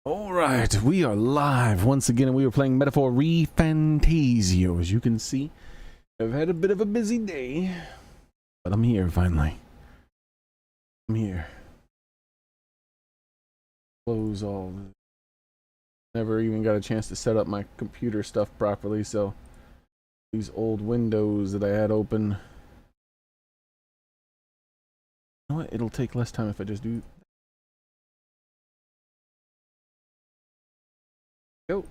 All right, we are live once again, and we are playing Metaphor ReFantazio. As you can see, I've had a bit of a busy day, but I'm here finally. I'm here. Close all. Never even got a chance to set up my computer stuff properly, so these old windows that I had open. You know what? It'll take less time if I just do. Go.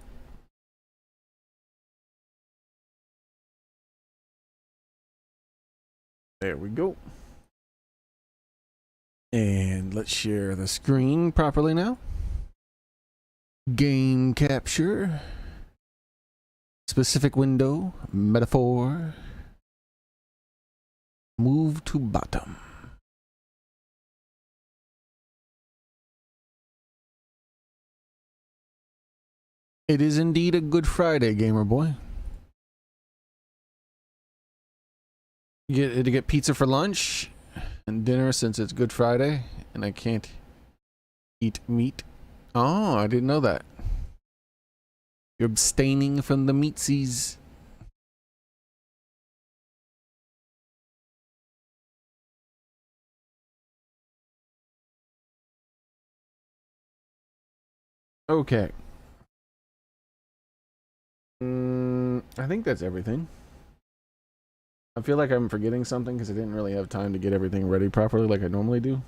There we go. And let's share the screen properly now. Game capture. Specific window. Metaphor. Move to bottom. It is indeed a Good Friday, gamer boy. You get pizza for lunch and dinner since it's Good Friday and I can't eat meat. Oh, I didn't know that. You're abstaining from the meatsies. Okay. I think that's everything. I feel like I'm forgetting something because I didn't really have time to get everything ready properly like I normally do.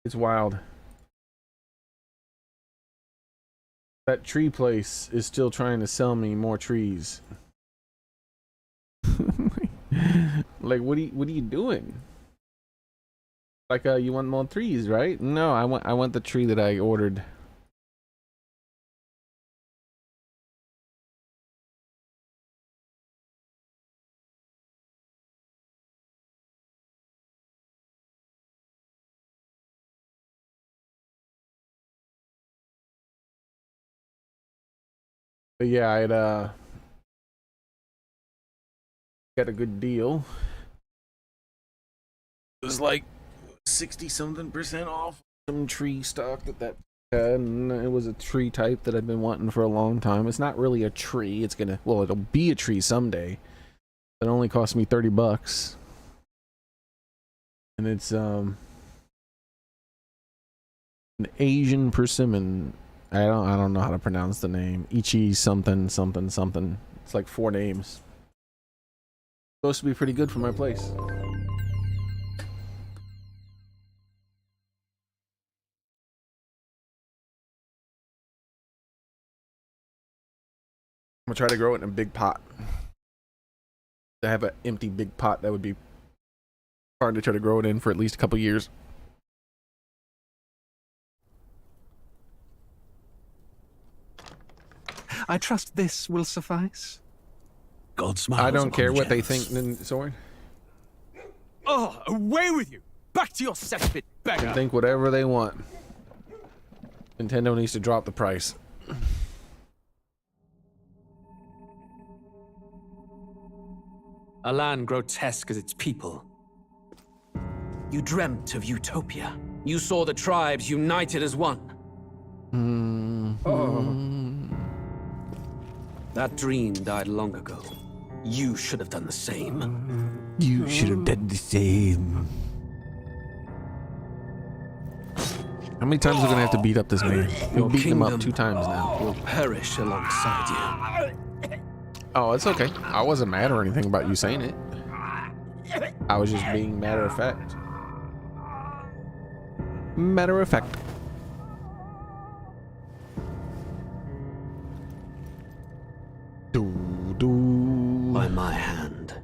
It's wild. That tree place is still trying to sell me more trees. Like, what are you doing? Like, you want more trees, right? No, I want the tree that I ordered. But yeah, I'd got a good deal. It was like 60-something% off some tree stock that had, and it was a tree type that I've been wanting for a long time. It's not really a tree. It's gonna, well, it'll be a tree someday. It only cost me $30, and it's an Asian persimmon. I don't know how to pronounce the name. Ichi something something something. It's like 4 names. Supposed to be pretty good for my place. I'm gonna try to grow it in a big pot. To have an empty big pot, that would be hard to try to grow it in for at least a couple years. I trust this will suffice. God smiles. I don't care what they jealous. think, Sword. Oh, away with you! Back to your cesspit, beggar! They think whatever they want. Nintendo needs to drop the price. A land grotesque as its people. You dreamt of utopia. You saw the tribes united as one. That dream died long ago. You should have done the same. You should have done the same. How many times are we gonna have to beat up this man? We've beaten him up 2 times now. Will perish alongside you. Oh, it's okay. I wasn't mad or anything about you saying it. I was just being matter of fact. Matter of fact. By my hand.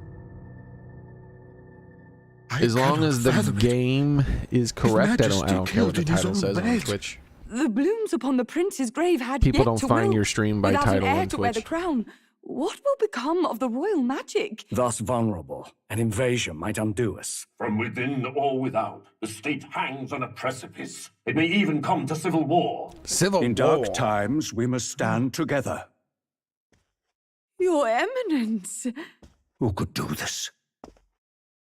As long as the game is correct, I don't care what the title says on Twitch. The blooms upon the prince's grave had People yet don't to find will. your stream by Without an title heir on to wear the Twitch. crown, what will become of the royal magic? Thus vulnerable, an invasion might undo us. From within or without, the state hangs on a precipice. It may even come to civil war. Civil In War. dark times, we must stand together. Your Eminence. Who could do this?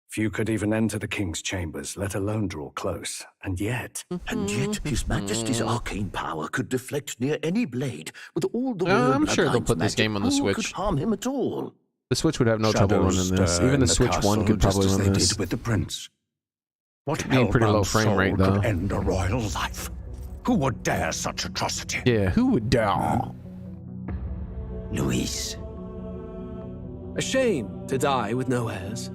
Few could even enter the king's chambers, let alone draw close. And yet... And yet, His Majesty's arcane power could deflect near any blade. With all the I'm royal sure they'll bloodline's put this magic, game on the who Switch. could harm him at all? The Switch would have no trouble Shadows running this. stir Even in the Switch castle 1 could just probably as run they this. did with the prince. What Being pretty low hellbound frame rate, soul though. could end a royal life? Who would dare such atrocity? Yeah, who would dare? Luis. A shame to die with no heirs.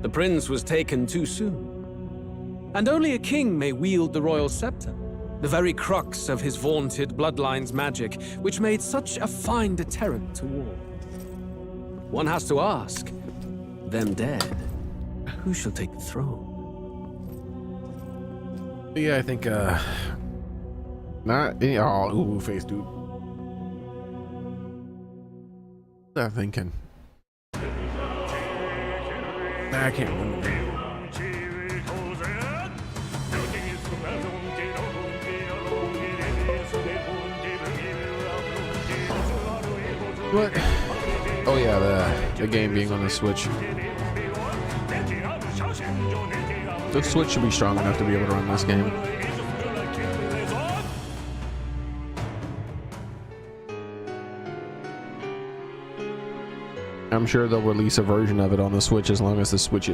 The prince was taken too soon. And only a king may wield the royal scepter, the very crux of his vaunted bloodline's magic, which made such a fine deterrent to war. One has to ask, them dead, who shall take the throne? Yeah, I think, not any. Oh, ooh, face, dude. What am I thinking? I can't remember. What? Oh yeah, the game being on the Switch. The Switch should be strong enough to be able to run this game. I'm sure they'll release a version of it on the Switch as long as the Switch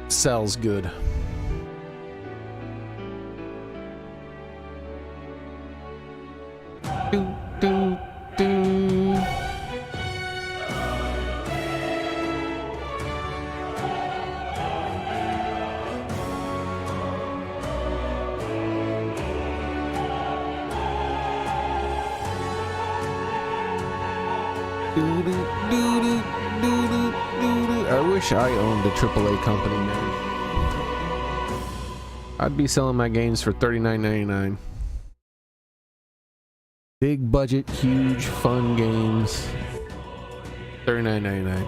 sells good. Do, do, do. I wish I owned a AAA company, man. I'd be selling my games for $39.99. Big budget, huge, fun games. $39.99.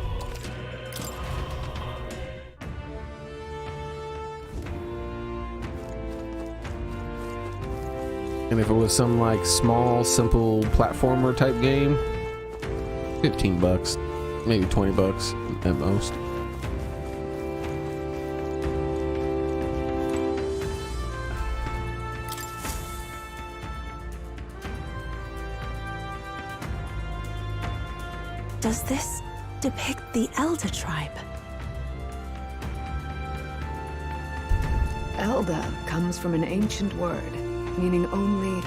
And if it was some like small, simple platformer type game, $15, maybe $20 at most. Does this depict the Elder tribe? Elder comes from an ancient word, meaning only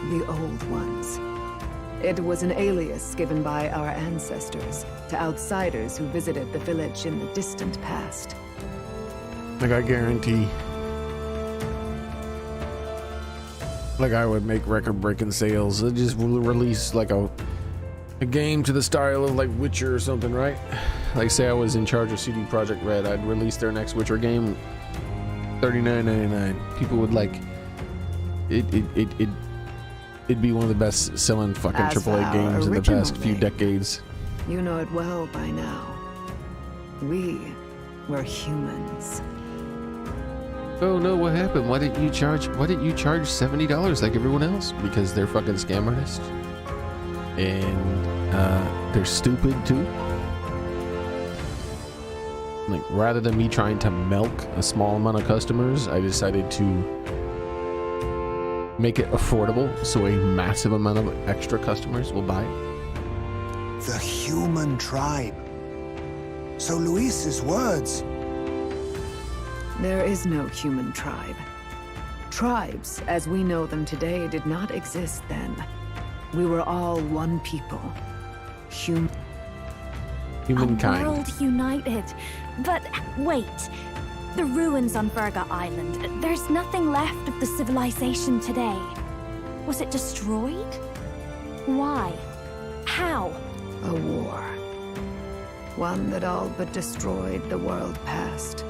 the old ones. It was an alias given by our ancestors to outsiders who visited the village in the distant past. Like, I guarantee, like, I would make record-breaking sales. They'd just release like a game to the style of like Witcher or something, right? Like, say I was in charge of CD Projekt Red, I'd release their next Witcher game, $39.99. People would like it. It'd be one of the best selling fucking As for AAA our games in the past original few name, decades. You know it well by now. We were humans. Oh no, what happened? Why didn't you charge $70 like everyone else? Because they're fucking scam artists. And they're stupid too. Like, rather than me trying to milk a small amount of customers, I decided to make it affordable so a massive amount of extra customers will buy it. The human tribe. So Luis's words. There is no human tribe. Tribes, as we know them today, did not exist then. We were all one people. Humankind. A world united. But wait, the ruins on Virga Island, there's nothing left of the civilization today. Was it destroyed? Why? How? A war. One that all but destroyed the world past.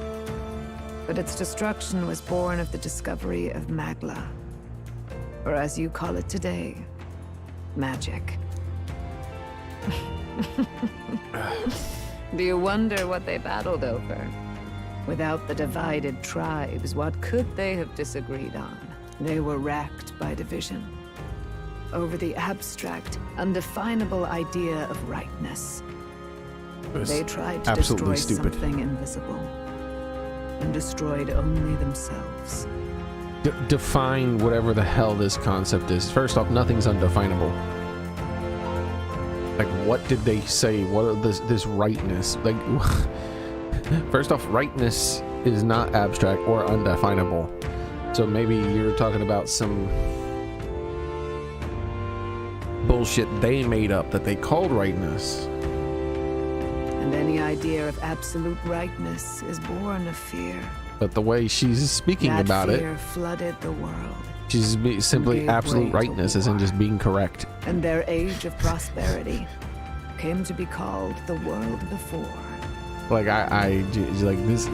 But its destruction was born of the discovery of Magla. Or as you call it today, magic. Do you wonder what they battled over? Without the divided tribes, what could they have disagreed on? They were racked by division over the abstract, undefinable idea of rightness. They tried to destroy something invisible, and destroyed only themselves. Define whatever the hell this concept is. First off, nothing's undefinable. Like, what did they say? What are this rightness? Like, first off, rightness is not abstract or undefinable. So maybe you're talking about some bullshit they made up that they called rightness. And any idea of absolute rightness is born of fear. But the way she's speaking about it, fear flooded the world. She's simply absolute rightness isn't just being correct. And their age of prosperity came to be called the world before. Like I like this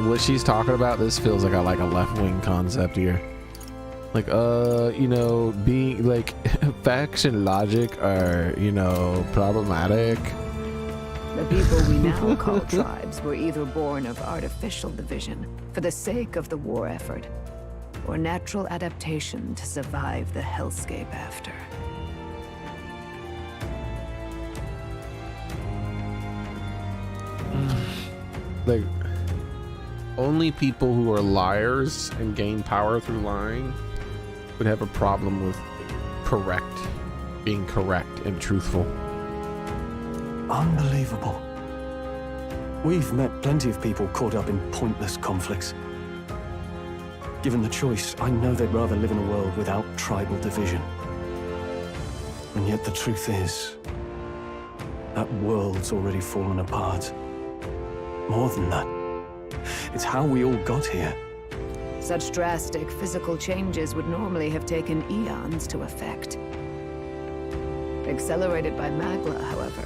what she's talking about. This feels like a left-wing concept here. Like you know, being like facts and logic are, you know, problematic. The people we now call tribes were either born of artificial division for the sake of the war effort, or natural adaptation to survive the hellscape after. Like, only people who are liars and gain power through lying would have a problem with being correct and truthful. Unbelievable. We've met plenty of people caught up in pointless conflicts. Given the choice, I know they'd rather live in a world without tribal division. And yet the truth is, that world's already fallen apart. More than that, it's how we all got here. Such drastic physical changes would normally have taken eons to effect. Accelerated by Magla, however,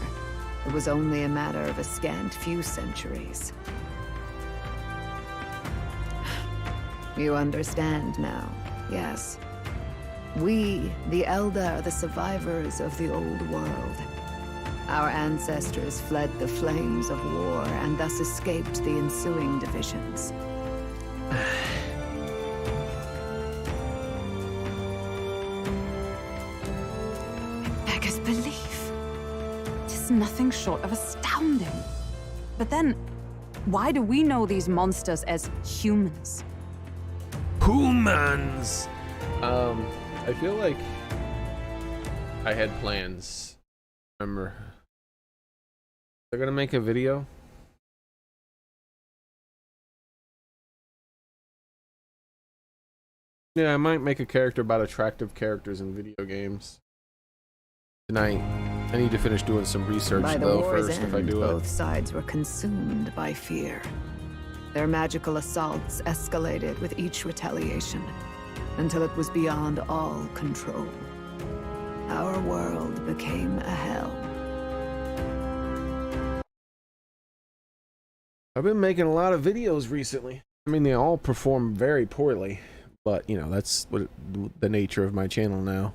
it was only a matter of a scant few centuries. You understand now, yes. We, the Elder, are the survivors of the old world. Our ancestors fled the flames of war and thus escaped the ensuing divisions. It beggars belief. It is nothing short of astounding. But then, why do we know these monsters as humans? Humans! I feel like I had plans. Remember, they're gonna make a video. Yeah, I might make a character about attractive characters in video games tonight. I need to finish doing some research though first if I do it. Both sides were consumed by fear. Their magical assaults escalated with each retaliation, until it was beyond all control. Our world became a hell. I've been making a lot of videos recently. I mean, they all perform very poorly, but you know, that's what the nature of my channel now.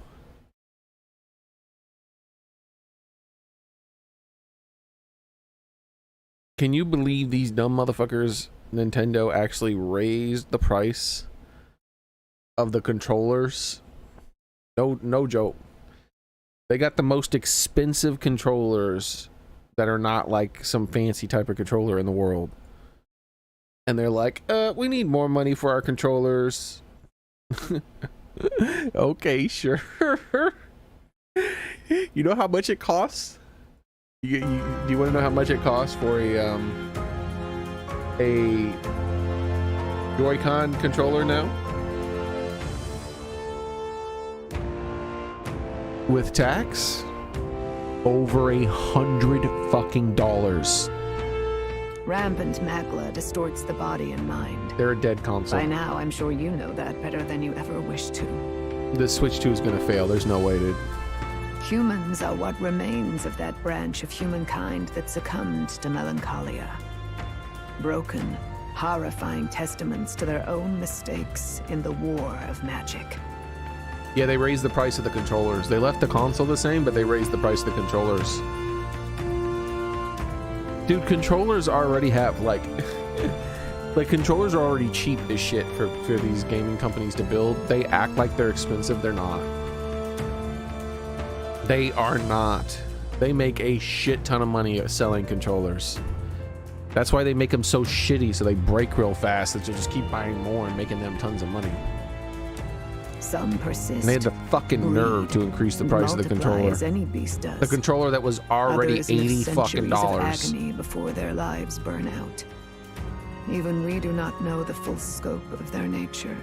Can you believe these dumb motherfuckers, Nintendo, actually raised the price of the controllers? No joke. They got the most expensive controllers that are not like some fancy type of controller in the world. And they're like, we need more money for our controllers. Okay, sure. You know how much it costs? Do you want to know how much it costs for a Joy-Con controller now? With tax? Over $100 fucking dollars. Rampant Magla distorts the body and mind. They're a dead console. By now, I'm sure you know that better than you ever wished to. The Switch 2 is gonna fail. There's no way, dude. Humans are what remains of that branch of humankind that succumbed to melancholia. Broken, horrifying testaments to their own mistakes in the war of magic. Yeah, they raised the price of the controllers. They left the console the same, but they raised the price of the controllers. Dude, controllers already have, like... like, controllers are already cheap as shit for these gaming companies to build. They act like they're expensive. They're not. They are not. They make a shit ton of money at selling controllers. That's why they make them so shitty, so they break real fast, that you'll just keep buying more and making them tons of money. Some persist. And they had the fucking nerve to increase the price of the controller. As any beast does. The controller that was already Others live $80 fucking centuries dollars. of agony before their lives burn out. Even we do not know the full scope of their nature.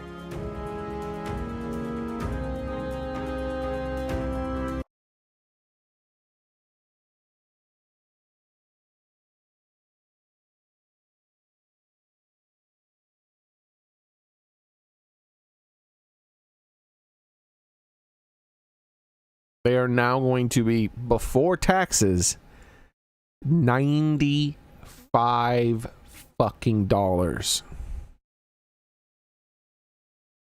They are now going to be, before taxes, $95 fucking dollars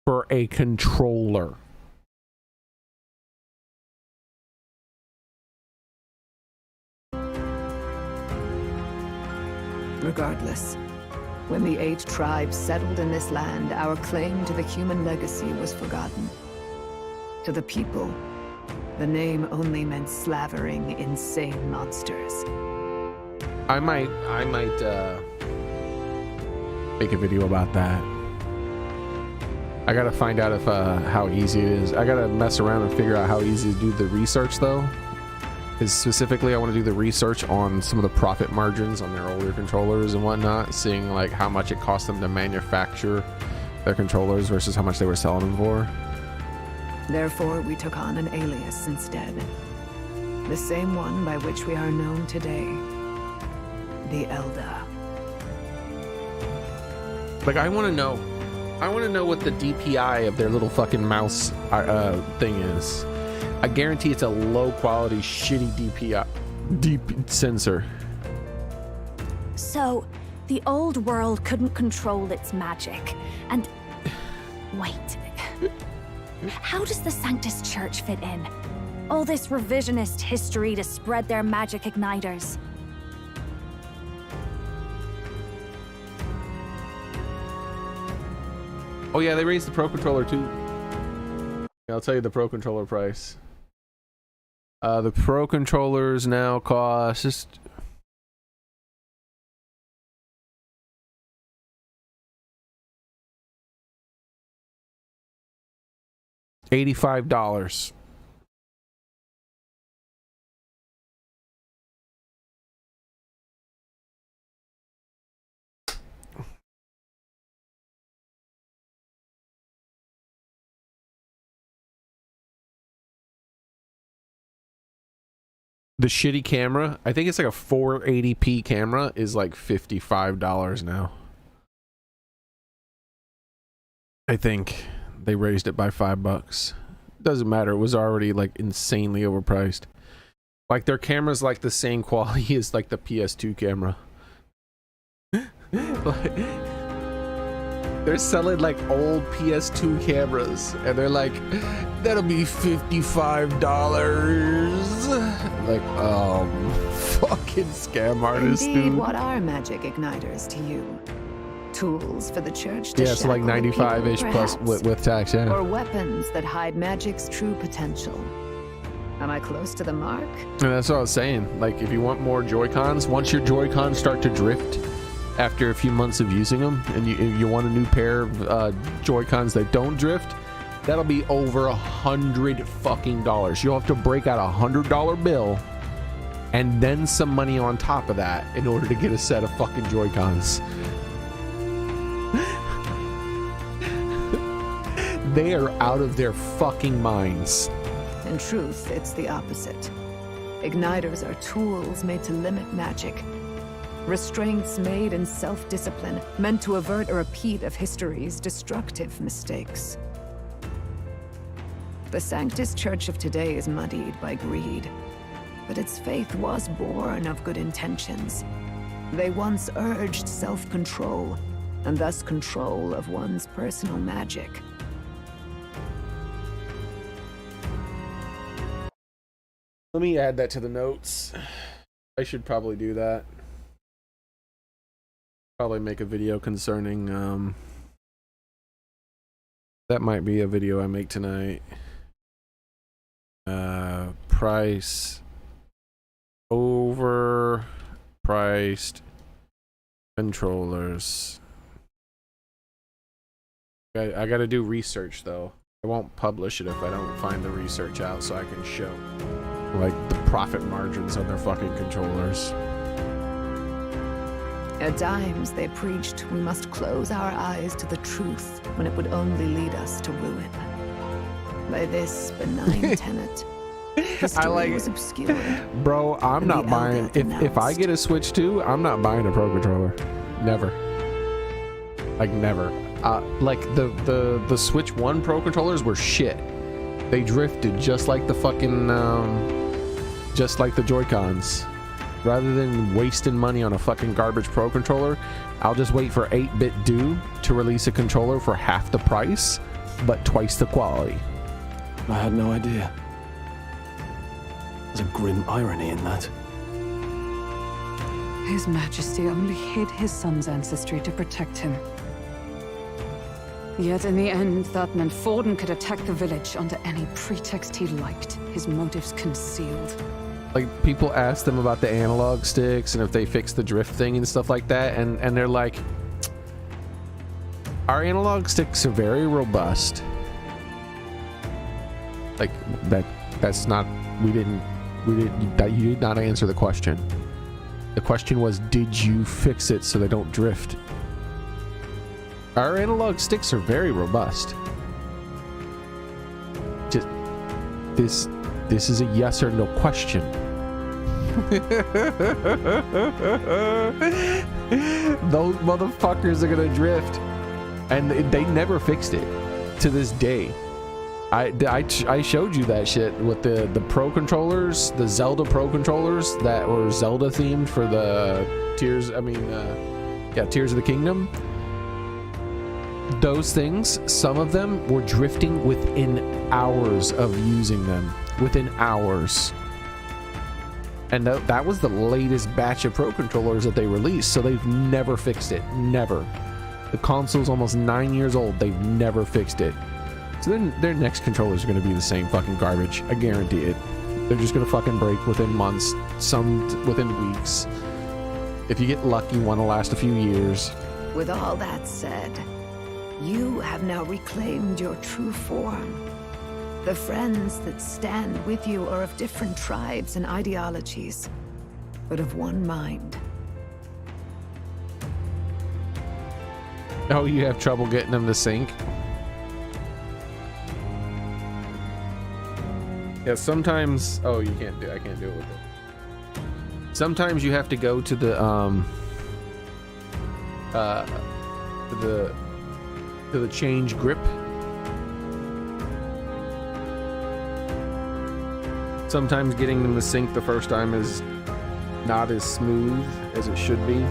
for a controller. Regardless, when the 8 tribes settled in this land, our claim to the human legacy was forgotten. To the people, the name only meant slavering, insane monsters. I might make a video about that. I gotta find out if how easy it is. I gotta mess around and figure out how easy to do the research though. Because specifically I want to do the research on some of the profit margins on their older controllers and whatnot, seeing like how much it cost them to manufacture their controllers versus how much they were selling them for. Therefore, we took on an alias instead. The same one by which we are known today. The Elda. Like, I want to know what the DPI of their little fucking mouse thing is. I guarantee it's a low quality, shitty DPI sensor. So, the old world couldn't control its magic, and... Wait. How does the Sanctus Church fit in? All this revisionist history to spread their magic igniters. Oh yeah, they raised the Pro Controller too. I'll tell you the Pro Controller price. The Pro Controllers now cost just... $85. The shitty camera, I think it's like a 480p camera, is like $55 now. I think they raised it by $5. Doesn't matter, it was already like insanely overpriced. Like their camera's like the same quality as like the PS2 camera. Like, they're selling like old PS2 cameras and they're like, that'll be $55. Like, fucking scam artists, Indeed, dude. what are magic igniters to you? Tools for the church to Yeah, it's like shackle the 95-ish people, plus perhaps? with tax, yeah. Or weapons that hide magic's true potential. Am I close to the mark? And that's what I was saying. Like, if you want more Joy-Cons, once your Joy-Cons start to drift after a few months of using them, and you want a new pair of Joy-Cons that don't drift, that'll be over $100 fucking dollars. You'll have to break out a $100 bill and then some money on top of that in order to get a set of fucking Joy-Cons. They are out of their fucking minds. In truth, it's the opposite. Igniters are tools made to limit magic. Restraints made in self-discipline, meant to avert a repeat of history's destructive mistakes. The Sanctus Church of today is muddied by greed, but its faith was born of good intentions. They once urged self-control, and thus control of one's personal magic. Let me add that to the notes. I should probably do that. Probably make a video concerning that might be a video I make tonight. Price overpriced controllers. I gotta do research though. I won't publish it if I don't find the research out so I can show like the profit margins on their fucking controllers. At times, they preached we must close our eyes to the truth when it would only lead us to ruin. By this benign tenet, history was obscured. Bro, I'm not buying. If I get a Switch 2, I'm not buying a Pro Controller. Never. Like never. Like the Switch 1 Pro Controllers were shit. They drifted just like the fucking just like the Joy-Cons. Rather than wasting money on a fucking garbage Pro Controller, I'll just wait for 8-bit due to release a controller for half the price, but twice the quality. I had no idea. There's a grim irony in that. His Majesty only hid his son's ancestry to protect him. Yet in the end, that meant Forden could attack the village under any pretext he liked, his motives concealed. Like, people ask them about the analog sticks and if they fix the drift thing and stuff like that, and they're like, our analog sticks are very robust. Like, that's not, you did not answer the question. The question was, did you fix it so they don't drift? Our analog sticks are very robust. Just, this is a yes or no question. Those motherfuckers are gonna drift, and they never fixed it to this day. I showed you that shit with the Pro controllers, the Zelda Pro controllers that were Zelda themed for the Tears of the Kingdom. Those things, some of them were drifting within hours of using them. Within hours. And that was the latest batch of Pro controllers that they released, so they've never fixed it. Never. The console's almost 9 years old. They've never fixed it. So then their next controllers are going to be the same fucking garbage. I guarantee it. They're just going to fucking break within months, some within weeks. If you get lucky, one will last a few years. With all that said, you have now reclaimed your true form. The friends that stand with you are of different tribes and ideologies, but of one mind. Oh, you have trouble getting them to sync? Yeah, sometimes... Oh, I can't do it with it. Sometimes you have to go to the change grip. Sometimes getting them to sync the first time is not as smooth as it should be.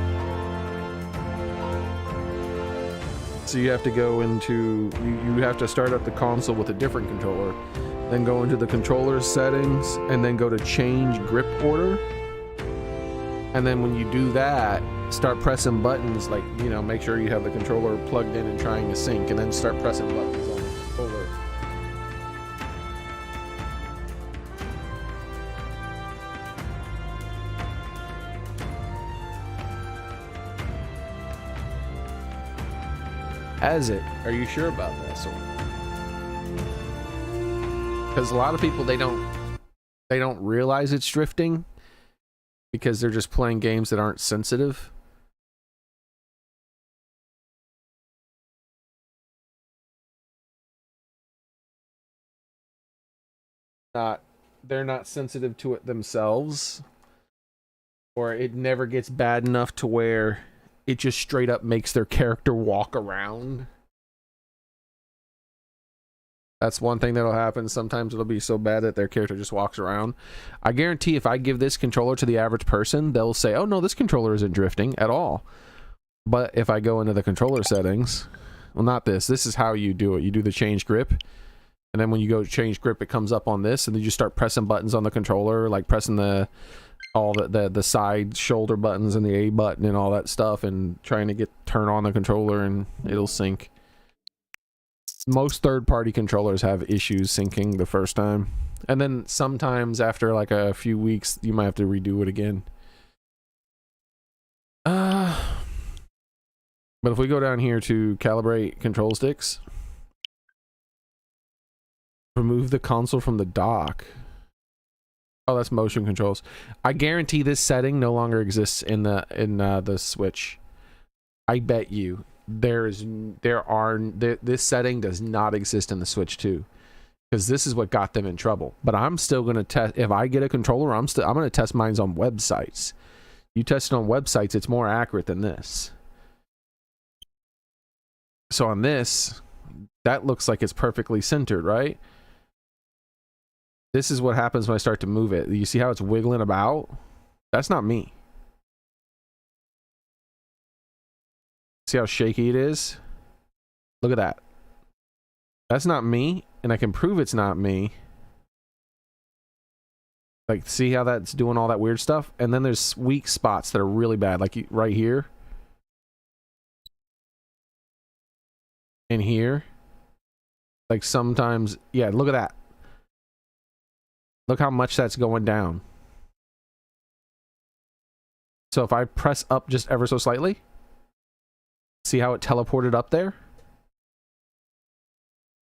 So you have to go into, you have to start up the console with a different controller, then go into the controller settings, and then go to change grip order. And then when you do that, start pressing buttons, like, you know, make sure you have the controller plugged in and trying to sync, and then start pressing buttons on the controller. Has it? Are you sure about that, Sword? Because a lot of people, they don't realize it's drifting because they're just playing games that aren't sensitive. They're not sensitive to it themselves, or it never gets bad enough to where it just straight up makes their character walk around. That's one thing that'll happen. Sometimes it'll be so bad that their character just walks around. I guarantee if I give this controller to the average person, they'll say, oh no, this controller isn't drifting at all. But if I go into the controller settings, well, not this. This is how you do it. You do the change grip. And then when you go change grip, it comes up on this, and then you start pressing buttons on the controller, like pressing all the side shoulder buttons and the A button and all that stuff, and trying to turn on the controller, and it'll sync. Most third-party controllers have issues syncing the first time, and then sometimes after like a few weeks, you might have to redo it again. But if we go down here to calibrate control sticks. Remove the console from the dock. Oh, that's motion controls. I guarantee this setting no longer exists in the Switch. I bet you this setting does not exist in the Switch 2, because this is what got them in trouble. But I'm still gonna test. If I get a controller, I'm gonna test mine on websites. You test it on websites, it's more accurate than this. So on this, that looks like it's perfectly centered, right? This is what happens when I start to move it. You see how it's wiggling about? That's not me. See how shaky it is? Look at that. That's not me, and I can prove it's not me. Like, see how that's doing all that weird stuff? And then there's weak spots that are really bad, like right here. And here. Like sometimes, yeah, look at that. Look how much that's going down. So if I press up just ever so slightly, see how it teleported up there?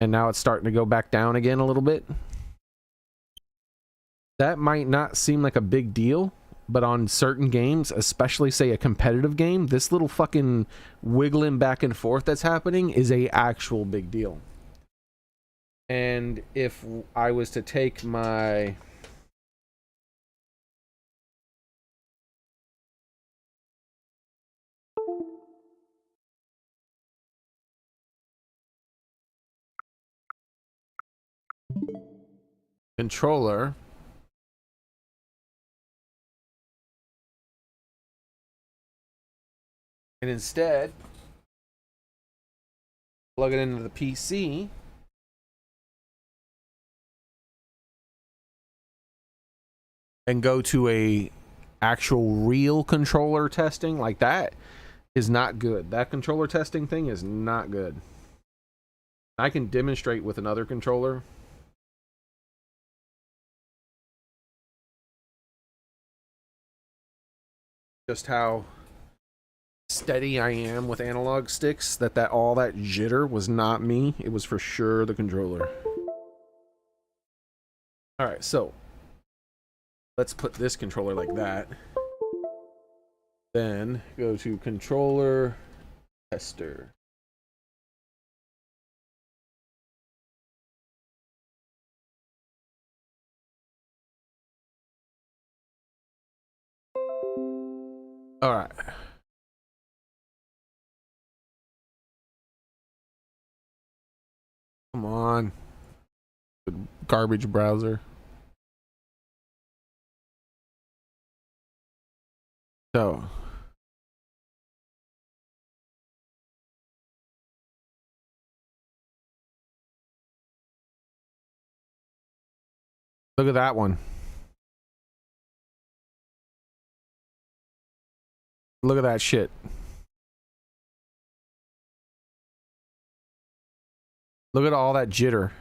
And now it's starting to go back down again a little bit. That might not seem like a big deal, but on certain games, especially say a competitive game, this little fucking wiggling back and forth that's happening is a actual big deal. And if I was to take my controller and instead plug it into the PC, and go to a actual real controller testing, like that is not good. That controller testing thing is not good. I can demonstrate with another controller. Just how steady I am with analog sticks, that all that jitter was not me. It was for sure the controller. All right, so let's put this controller like that. Then go to controller tester. All right. Come on. Garbage browser. So. Look at that one. Look at that shit. Look at all that jitter.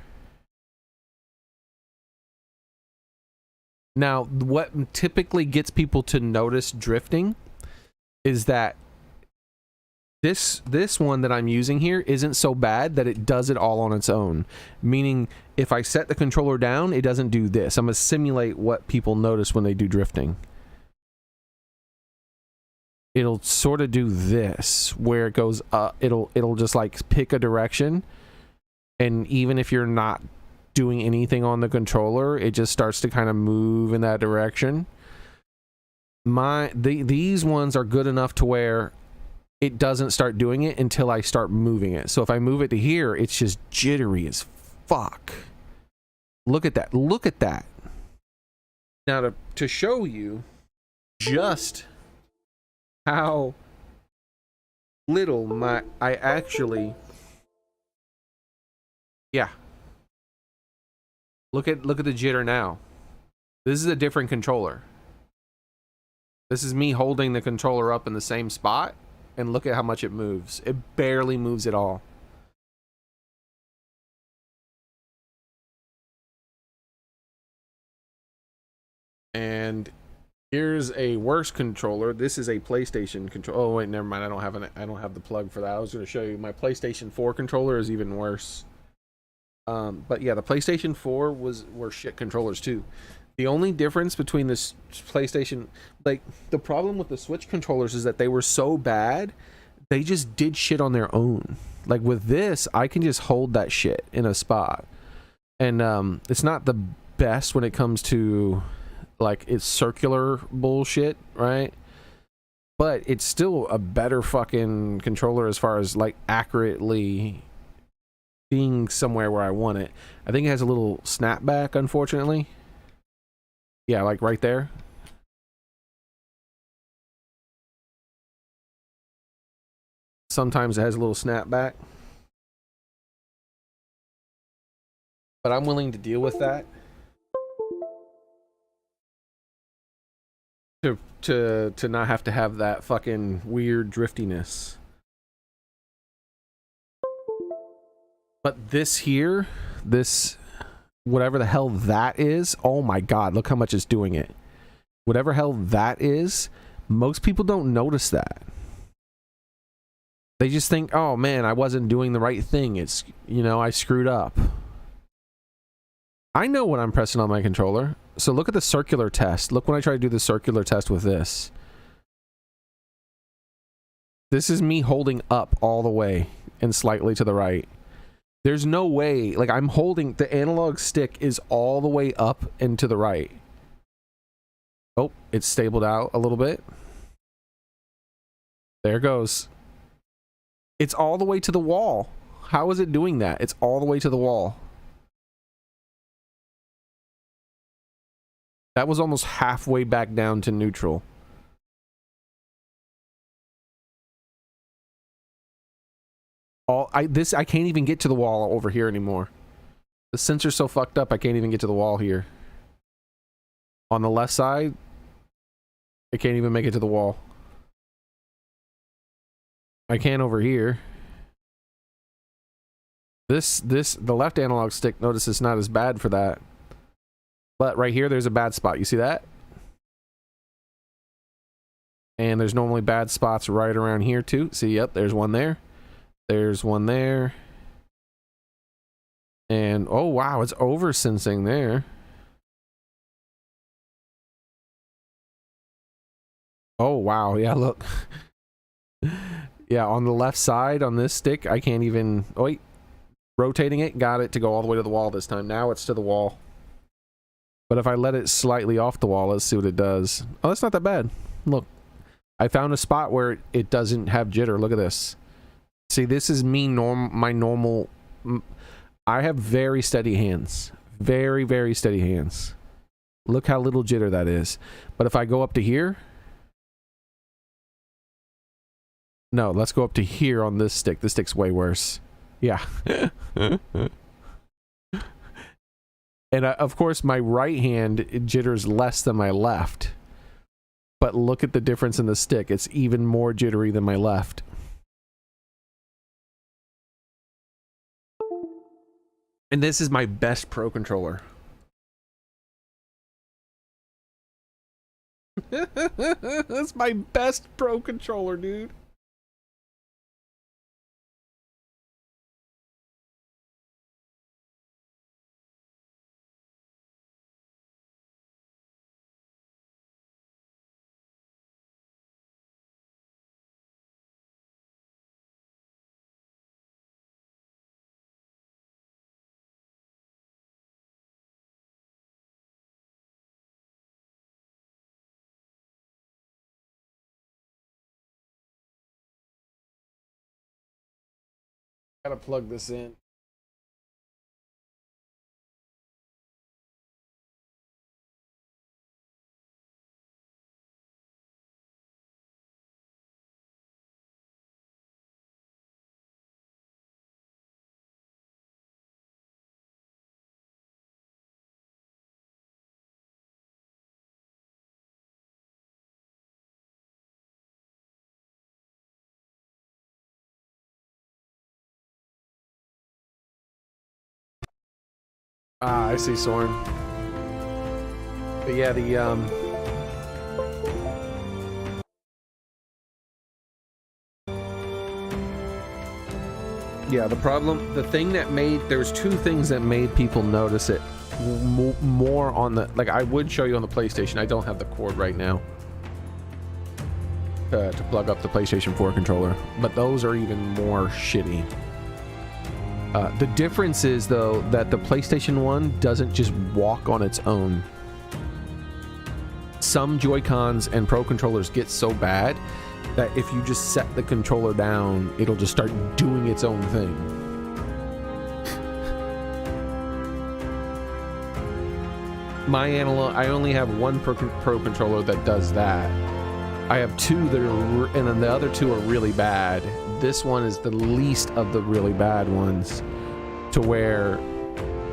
Now, what typically gets people to notice drifting is that this one that I'm using here isn't so bad that it does it all on its own. Meaning, if I set the controller down, it doesn't do this. I'm gonna simulate what people notice when they do drifting. It'll sort of do this, where it goes up. It'll just like pick a direction, and even if you're not doing anything on the controller, it just starts to kind of move in that direction. These ones are good enough to where it doesn't start doing it until I start moving it. So if I move it to here, it's just jittery as fuck. Look at that. Look at that. Now to show you just how little I actually, yeah. Look at the jitter now. This is a different controller. This is me holding the controller up in the same spot, and look at how much it moves. It barely moves at all. And here's a worse controller. This is a PlayStation controller. Oh wait, never mind. I don't have the plug for that. I was going to show you my PlayStation 4 controller is even worse. But yeah, the PlayStation 4 were shit controllers too. The only difference between this PlayStation, like the problem with the Switch controllers is that they were so bad, they just did shit on their own. Like with this, I can just hold that shit in a spot. And it's not the best when it comes to like it's circular bullshit, right? But it's still a better fucking controller as far as like accurately being somewhere where I want it. I think it has a little snapback, unfortunately. Yeah, like right there. Sometimes it has a little snapback. But I'm willing to deal with that. To not have to have that fucking weird driftiness. But this here, this whatever the hell that is, oh my god, look how much it's doing it. Whatever hell that is, most people don't notice that. They just think, oh man, I wasn't doing the right thing. It's, you know, I screwed up. I know what I'm pressing on my controller. So look at the circular test. Look when I try to do the circular test with this. This is me holding up all the way and slightly to the right. There's no way, like I'm holding, the analog stick is all the way up and to the right. Oh, it's stabled out a little bit. There it goes. It's all the way to the wall. How is it doing that? It's all the way to the wall. That was almost halfway back down to neutral. I can't even get to the wall over here anymore. The sensor's so fucked up I can't even get to the wall here. On the left side, I can't even make it to the wall. I can over here. The left analog stick, notice it's not as bad for that. But right here, there's a bad spot. You see that? And there's normally bad spots right around here too. See, yep, there's one there. There's one there. And, oh wow, it's over sensing there. Oh wow, yeah, look. Yeah, on the left side, on this stick, I can't even, oh wait. Rotating it, got it to go all the way to the wall this time. Now it's to the wall. But if I let it slightly off the wall, let's see what it does. Oh, that's not that bad. Look, I found a spot where it doesn't have jitter. Look at this. See, this is me, my normal. I have very steady hands. Very, very steady hands. Look how little jitter that is. But if I go up to here. No, let's go up to here on this stick. This stick's way worse. Yeah. And of course, my right hand jitters less than my left. But look at the difference in the stick. It's even more jittery than my left. And this is my best Pro controller. That's my best Pro controller, dude. Gotta plug this in. Ah, I see, Soren. But yeah, yeah, the thing that there's two things that made people notice it more on the, like, I would show you on the PlayStation. I don't have the cord right now to plug up the PlayStation 4 controller, but those are even more shitty. The difference is, though, that the PlayStation 1 doesn't just walk on its own. Some Joy-Cons and Pro controllers get so bad that if you just set the controller down, it'll just start doing its own thing. My analog, I only have one Pro controller that does that. I have two that are, and then the other two are really bad. This one is the least of the really bad ones, to where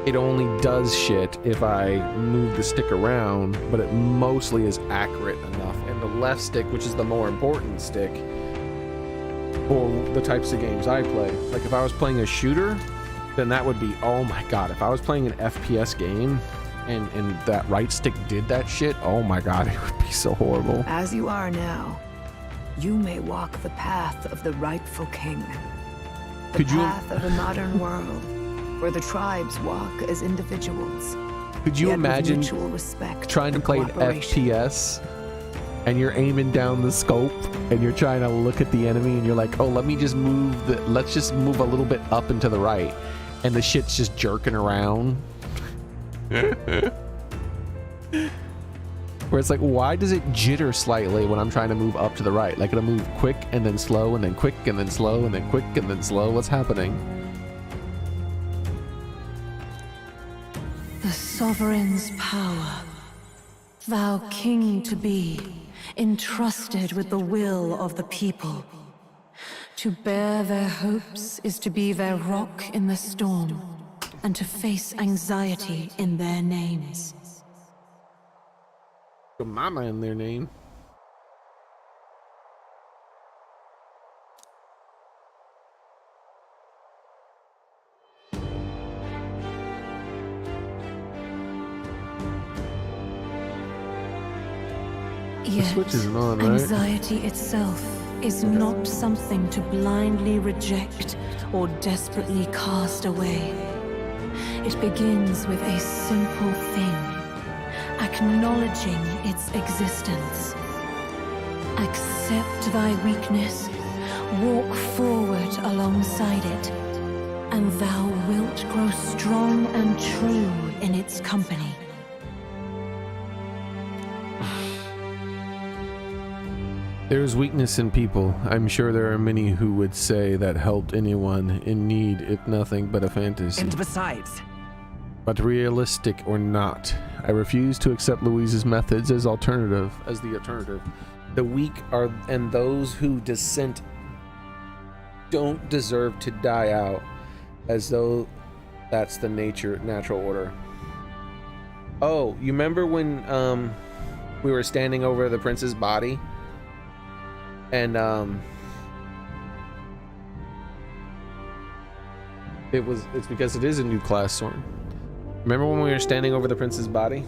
it only does shit if I move the stick around, but it mostly is accurate enough. And the left stick, which is the more important stick for the types of games I play. Like if I was playing a shooter, then that would be, oh my god, if I was playing an FPS game and that right stick did that shit, oh my god, it would be so horrible. As you are now, you may walk the path of the rightful king. The path of a modern world, where the tribes walk as individuals. Could you imagine respect trying to play an FPS and you're aiming down the scope and you're trying to look at the enemy and you're like, oh, let's just move a little bit up and to the right, and the shit's just jerking around. Where it's like, why does it jitter slightly when I'm trying to move up to the right? Like it'll move quick and then slow and then quick and then slow and then quick and then slow. What's happening? The sovereign's power, thou king to be, entrusted with the will of the people. To bear their hopes is to be their rock in the storm, and to face anxiety in their names. Put mama in their name. Yet, the switch isn't on, right? Anxiety itself is not something to blindly reject or desperately cast away. It begins with a simple thing, acknowledging its existence. Accept thy weakness, walk forward alongside it, and thou wilt grow strong and true in its company. There is weakness in people. I'm sure there are many who would say that helped anyone in need, if nothing but a fantasy. And besides... But realistic or not, I refuse to accept Louise's methods as the alternative. The weak are, and those who dissent don't deserve to die out, as though that's the natural order. Oh, you remember when we were standing over the prince's body? And it's because it is a new class, Soren. Remember when we were standing over the prince's body?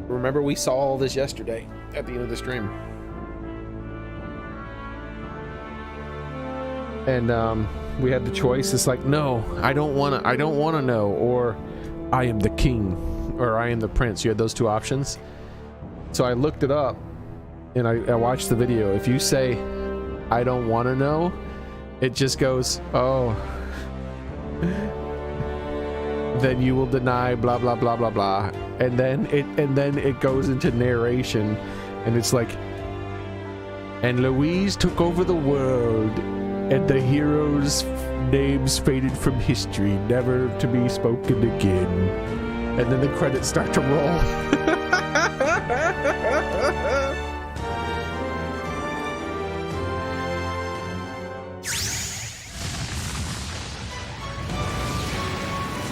Remember we saw all this yesterday at the end of the stream. And we had the choice. It's like, no, I don't want to know, or I am the king, or I am the prince. You had those two options. So I looked it up and I watched the video. If you say I don't want to know, it just goes, oh, then you will deny blah blah blah blah blah, and then it goes into narration, and it's like, and Louise took over the world, and the heroes' names faded from history, never to be spoken again, and then the credits start to roll.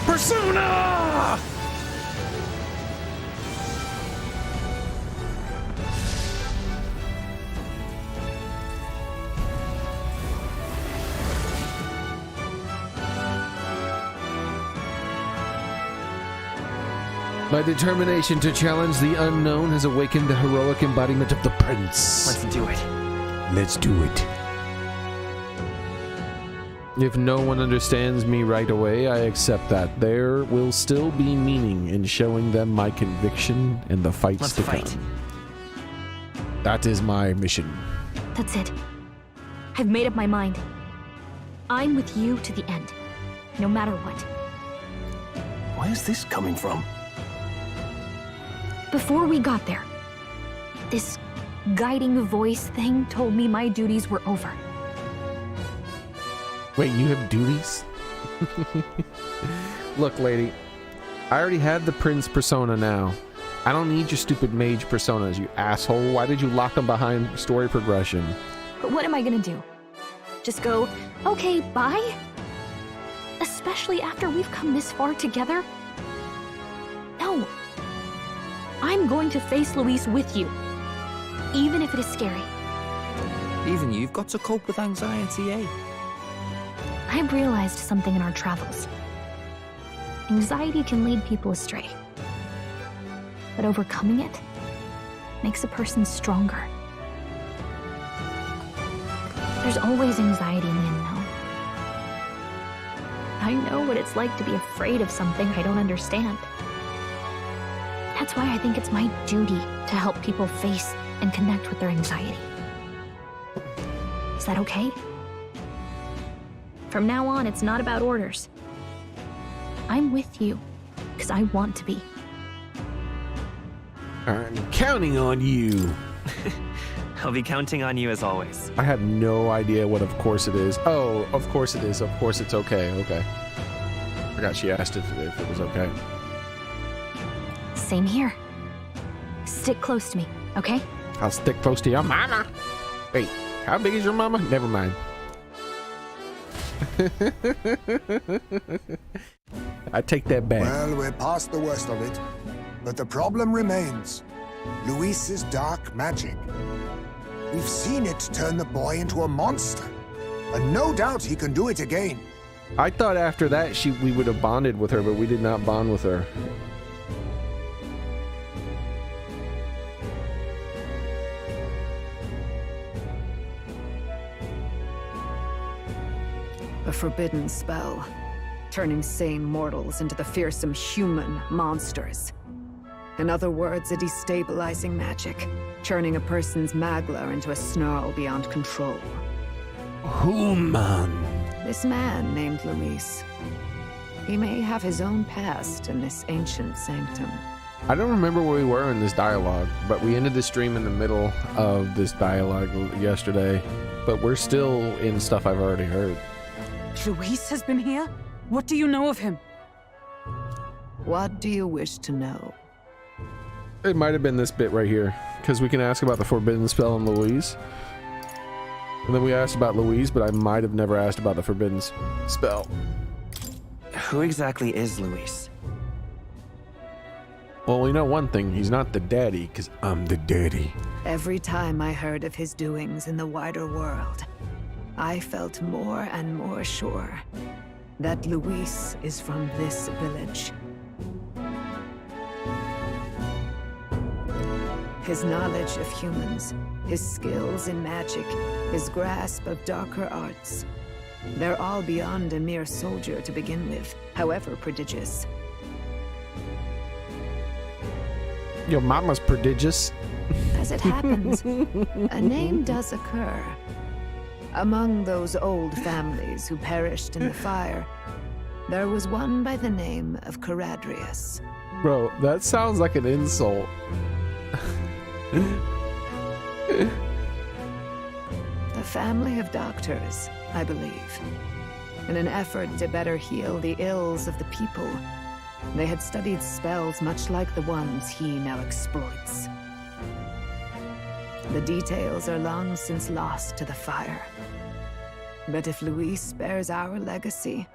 Persona! My determination to challenge the unknown has awakened the heroic embodiment of the prince. Let's do it. Let's do it. If no one understands me right away, I accept that. There will still be meaning in showing them my conviction and the fights Let's to fight. come. That is my mission. That's it. I've made up my mind. I'm with you to the end, no matter what. Where's this coming from? Before we got there, this guiding voice thing told me my duties were over. Wait, you have duties? Look, lady, I already had the prince persona now. I don't need your stupid mage personas, you asshole. Why did you lock them behind story progression? But what am I gonna do? Just go, okay, bye? Especially after we've come this far together? No. I'm going to face Luis with you, even if it is scary. Even you've got to cope with anxiety, eh? I've realized something in our travels. Anxiety can lead people astray. But overcoming it makes a person stronger. There's always anxiety in the unknown. I know what it's like to be afraid of something I don't understand. That's why I think it's my duty to help people face and connect with their anxiety. Is that okay? From now on, it's not about orders. I'm with you, because I want to be. I'm counting on you. I'll be counting on you as always. I had no idea what of course it is. Oh, of course it is. Of course it's okay. Okay. Forgot she asked if it was okay. Same here. Stick close to me, okay? I'll stick close to your mama. Wait, how big is your mama? Never mind. I take that back. Well, we're past the worst of it. But the problem remains. Luis's dark magic. We've seen it turn the boy into a monster. And no doubt he can do it again. I thought after that we would have bonded with her, but we did not bond with her. A forbidden spell, turning sane mortals into the fearsome human monsters. In other words, a destabilizing magic, turning a person's magla into a snarl beyond control. Human. This man named Luis. He may have his own past in this ancient sanctum. I don't remember where we were in this dialogue, but we ended the stream in the middle of this dialogue yesterday. But we're still in stuff I've already heard. Luis has been here? What do you know of him? What do you wish to know? It might have been this bit right here, because we can ask about the forbidden spell on Louise. And then we asked about Louise, but I might have never asked about the forbidden spell. Who exactly is Luis? Well, we know one thing. He's not the daddy, because I'm the daddy. Every time I heard of his doings in the wider world, I felt more and more sure that Luis is from this village. His knowledge of humans, his skills in magic, his grasp of darker arts. They're all beyond a mere soldier to begin with, however prodigious. Your mama's prodigious. As it happens, a name does occur. Among those old families who perished in the fire, there was one by the name of Caradrius. Bro, that sounds like an insult. A family of doctors, I believe. In an effort to better heal the ills of the people, they had studied spells much like the ones he now exploits. The details are long since lost to the fire. But if Luis bears our legacy,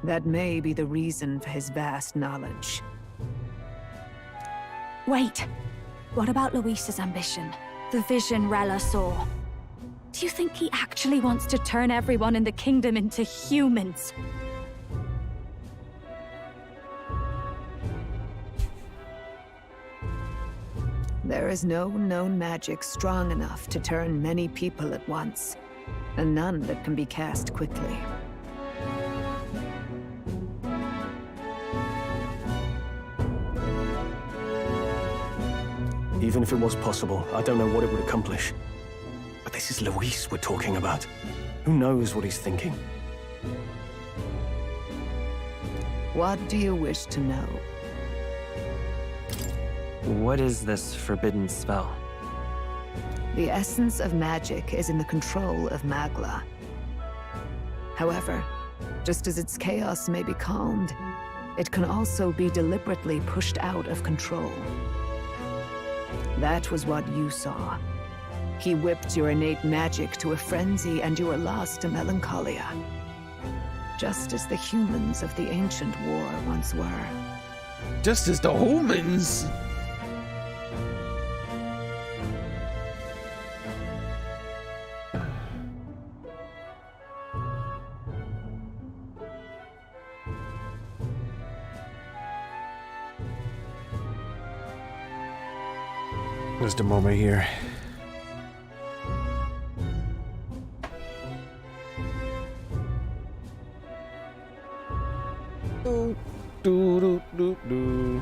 that may be the reason for his vast knowledge. Wait. What about Luis's ambition? The vision Rella saw? Do you think he actually wants to turn everyone in the kingdom into humans? There is no known magic strong enough to turn many people at once, and none that can be cast quickly. Even if it was possible, I don't know what it would accomplish. But this is Luis we're talking about. Who knows what he's thinking? What do you wish to know? What is this forbidden spell? The essence of magic is in the control of Magla. However, just as its chaos may be calmed, it can also be deliberately pushed out of control. That was what you saw. He whipped your innate magic to a frenzy and you were lost to melancholia. Just as the humans of the ancient war once were. Just as the humans. Just a moment here. Do, do, do, do.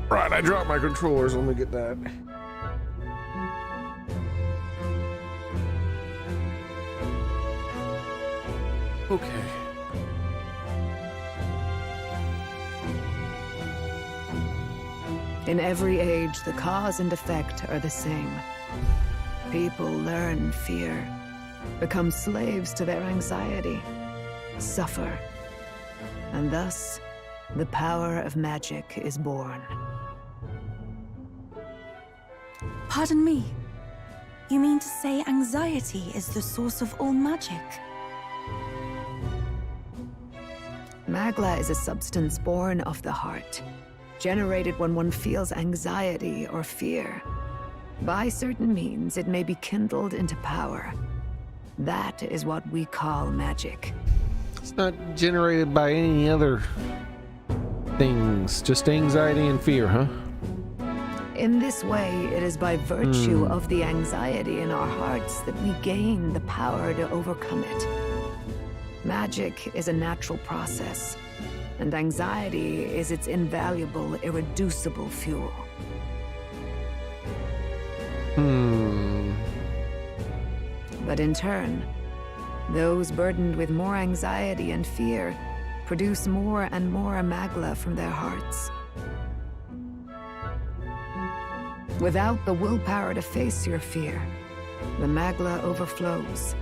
Right, I dropped my controllers. Let me get that. Okay. In every age, the cause and effect are the same. People learn fear, become slaves to their anxiety, suffer, and thus, the power of magic is born. Pardon me. You mean to say anxiety is the source of all magic? Magla is a substance born of the heart, generated when one feels anxiety or fear. By certain means, it may be kindled into power. That is what we call magic. It's not generated by any other things, just anxiety and fear, huh? In this way, it is by virtue of the anxiety in our hearts that we gain the power to overcome it. Magic is a natural process, and anxiety is its invaluable, irreducible fuel. But in turn, those burdened with more anxiety and fear produce more and more Magla from their hearts. Without the willpower to face your fear, the Magla overflows.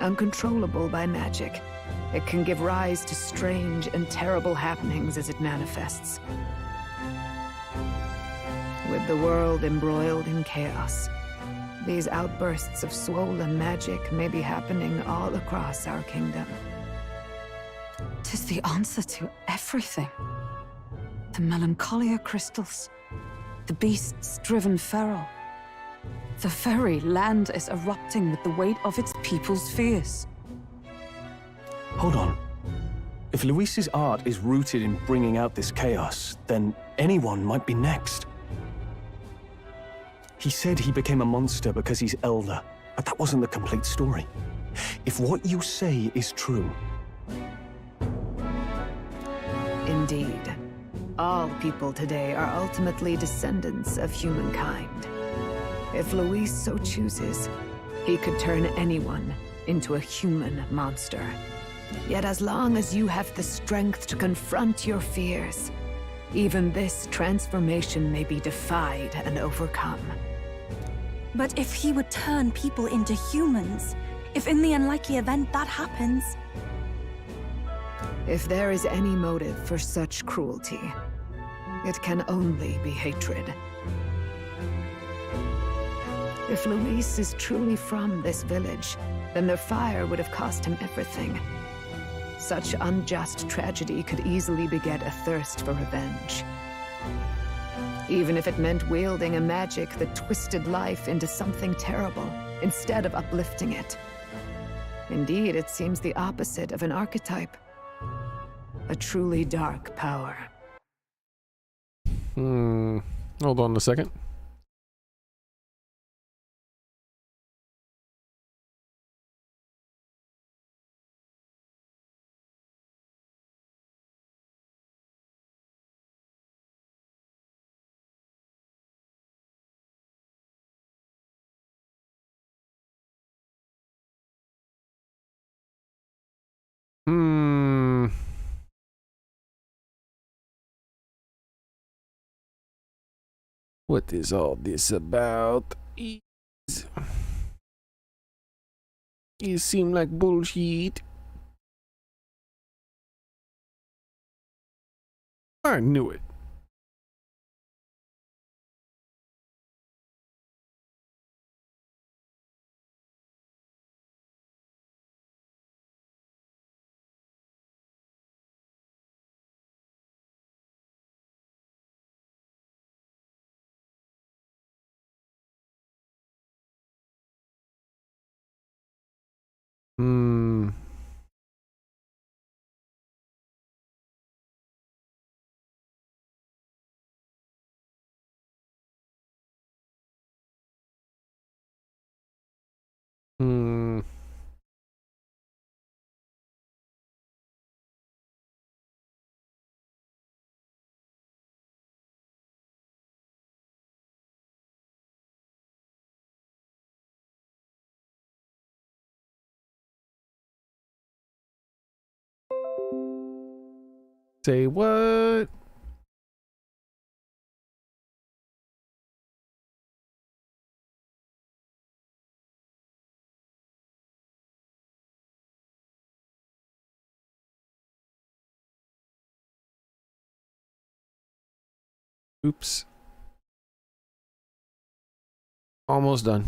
Uncontrollable by magic, it can give rise to strange and terrible happenings as it manifests. With the world embroiled in chaos, these outbursts of swollen magic may be happening all across our kingdom. 'Tis the answer to everything. The melancholia crystals, the beasts driven feral. The very land is erupting with the weight of its people's fears. Hold on. If Luis's art is rooted in bringing out this chaos, then anyone might be next. He said he became a monster because he's elder, but that wasn't the complete story. If what you say is true... Indeed. All people today are ultimately descendants of humankind. If Luis so chooses, he could turn anyone into a human monster. Yet as long as you have the strength to confront your fears, even this transformation may be defied and overcome. But if he would turn people into humans, if in the unlikely event that happens... If there is any motive for such cruelty, it can only be hatred. If Luis is truly from this village, then their fire would have cost him everything. Such unjust tragedy could easily beget a thirst for revenge. Even if it meant wielding a magic that twisted life into something terrible, instead of uplifting it. Indeed, it seems the opposite of an archetype. A truly dark power. Hold on a second. What is all this about? You seem like bullshit. I knew it. Say what? Oops. Almost done.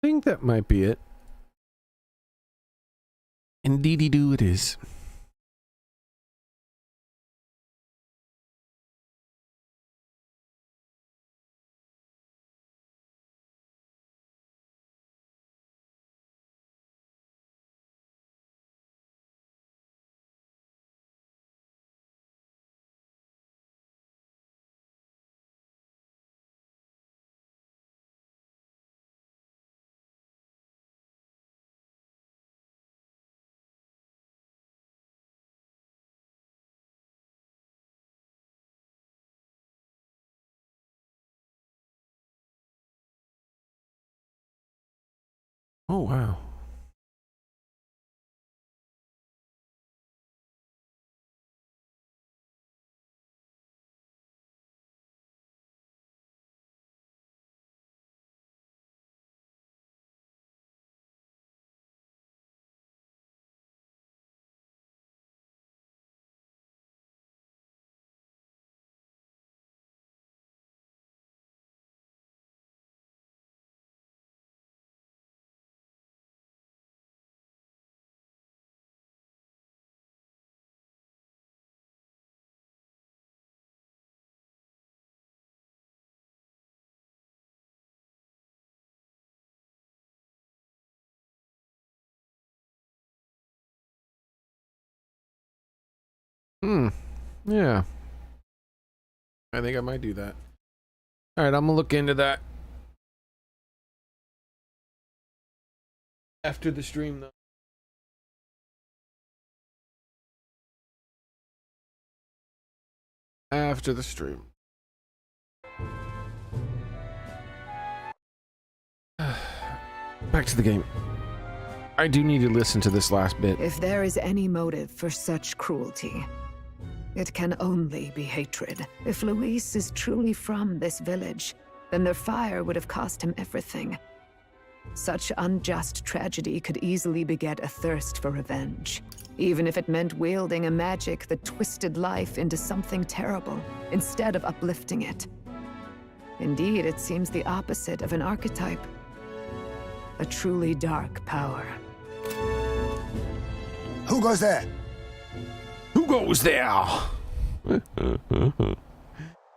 I think that might be it. Indeedy do it is. Oh, wow. Yeah. I think I might do that. All right, I'm gonna look into that after the stream, though. after the stream. Back to the game. I do need to listen to this last bit. If there is any motive for such cruelty, it can only be hatred. If Luis is truly from this village, then their fire would have cost him everything. Such unjust tragedy could easily beget a thirst for revenge, even if it meant wielding a magic that twisted life into something terrible, instead of uplifting it. Indeed, it seems the opposite of an archetype. A truly dark power. Who goes there? Who goes there?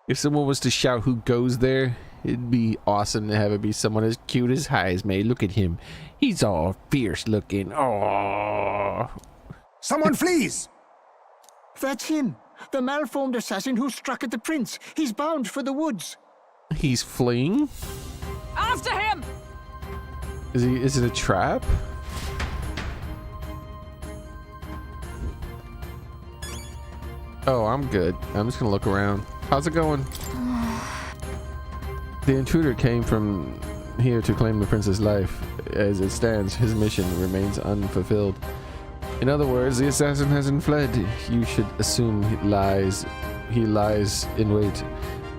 If someone was to shout who goes there, it'd be awesome to have it be someone as cute as Heismay. Look at him. He's all fierce looking. Oh. Someone flees! That's him. The malformed assassin who struck at the prince. He's bound for the woods. He's fleeing? After him! Is it a trap? Oh, I'm good. I'm just gonna look around. How's it going? The intruder came from here to claim the prince's life. As it stands, his mission remains unfulfilled. In other words, the assassin hasn't fled. You should assume he lies in wait,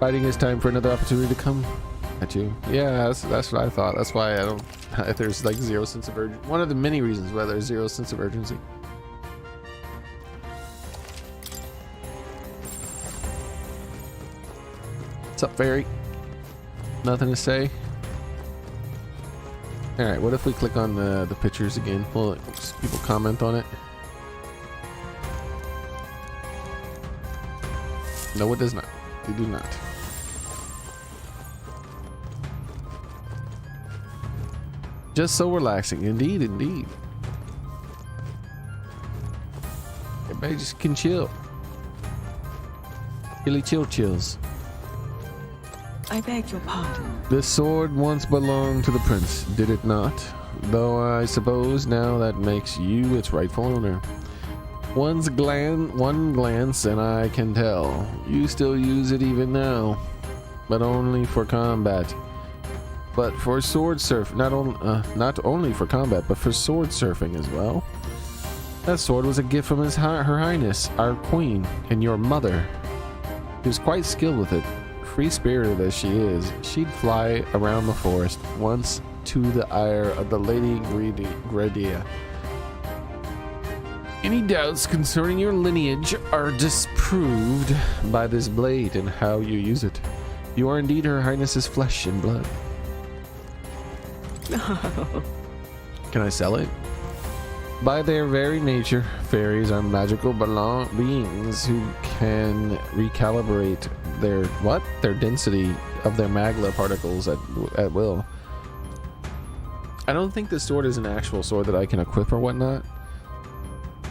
biding his time for another opportunity to come at you. Yeah, that's what I thought. That's why I don't. There's like zero sense of urgency. One of the many reasons why there's zero sense of urgency. What's up, fairy? Nothing to say. All right, what if we click on the pictures again? Well, people comment on it. No, it does not. They do not. Just so relaxing. Indeed, indeed. Everybody just can chill. Chills. I beg your pardon. This sword once belonged to the prince, did it not? Though I suppose now that makes you its rightful owner. One glance and I can tell. You still use it even now, but only for combat. But for sword surf, not only for combat, but for sword surfing as well. That sword was a gift from Her Highness, our queen, and your mother. She was quite skilled with it. Free-spirited as she is, she'd fly around the forest, once to the ire of the Lady Gredia. Any doubts concerning your lineage are disproved by this blade and how you use it. You are indeed Her Highness's flesh and blood. Can I sell it? By their very nature, fairies are magical beings who can recalibrate their density of their magla particles at will. I don't think this sword is an actual sword that I can equip or whatnot.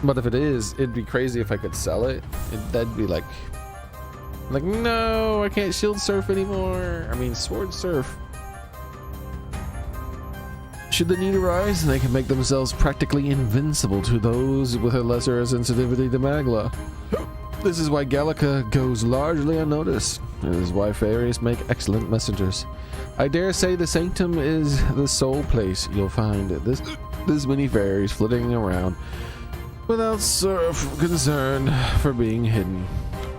But if it is, it'd be crazy if I could sell it. That'd be like, no, I can't shield surf anymore. I mean, sword surf. Should the need arise, they can make themselves practically invincible to those with a lesser sensitivity to magla. This is why Gallica goes largely unnoticed. It is why fairies make excellent messengers. I dare say the sanctum is the sole place you'll find this many fairies flitting around without concern for being hidden.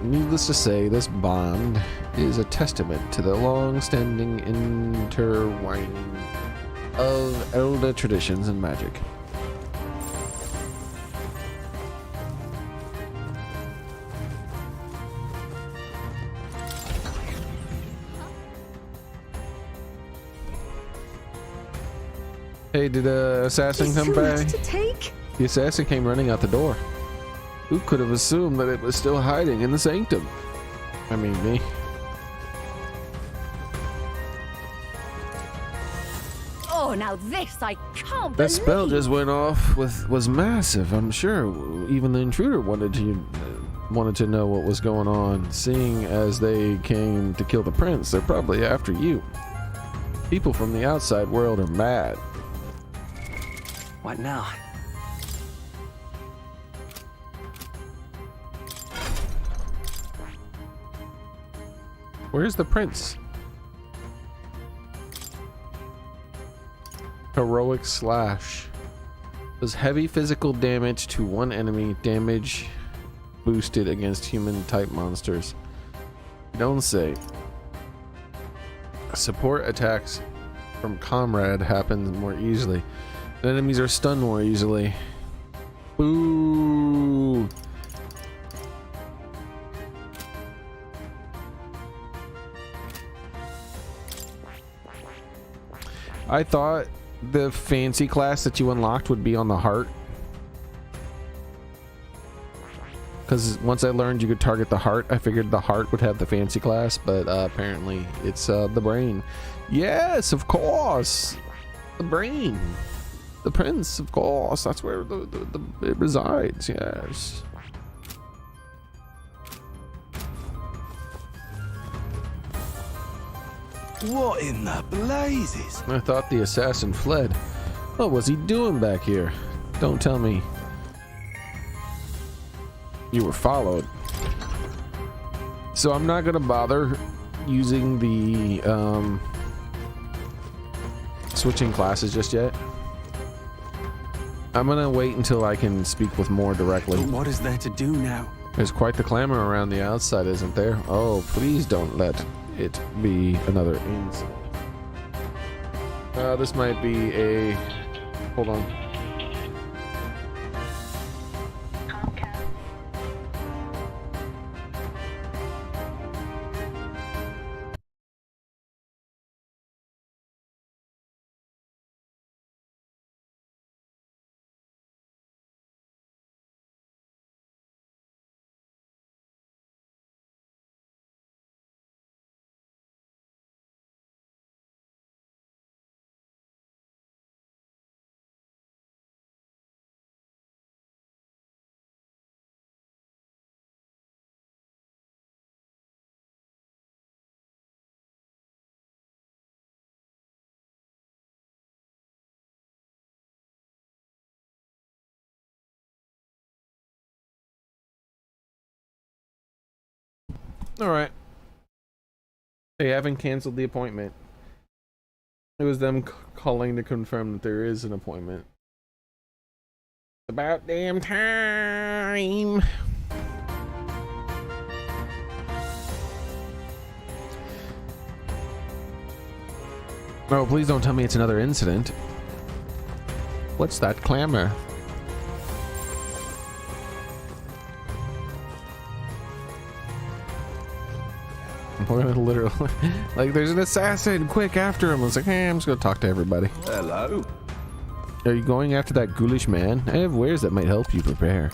Needless to say, this bond is a testament to the long-standing intertwining of elder traditions and magic. Hey, did assassin come back? The assassin came running out the door. Who could have assumed that it was still hiding in the sanctum? I mean, me. Oh, now this I can't That spell just went off was massive. I'm sure even the intruder wanted to know what was going on. Seeing as they came to kill the prince, they're probably after you. People from the outside world are mad. What now? Where's the prince? Heroic slash. Does heavy physical damage to one enemy, damage boosted against human type monsters. Don't say. Support attacks from comrade happens more easily. Enemies are stunned more easily. Ooh. I thought the fancy class that you unlocked would be on the heart, because once I learned you could target the heart, I figured the heart would have the fancy class, but apparently it's the brain. Yes, of course, the brain, the prince, of course, that's where it resides. Yes. What in the blazes? I thought the assassin fled. What was he doing back here? Don't tell me you were followed. So I'm not gonna bother using the switching classes just yet. I'm gonna wait until I can speak with more directly. But what is there to do now? There's quite the clamor around the outside, isn't there? Oh, please don't let it be another incident. This might be a... Hold on. All right. They haven't canceled the appointment. It was them calling to confirm that there is an appointment. About damn time. Oh, please don't tell me it's another incident. What's that clamor? We're gonna literally, like, there's an assassin, quick after him. I was like, hey, I'm just gonna talk to everybody. Hello. Are you going after that ghoulish man? I have wares that might help you prepare.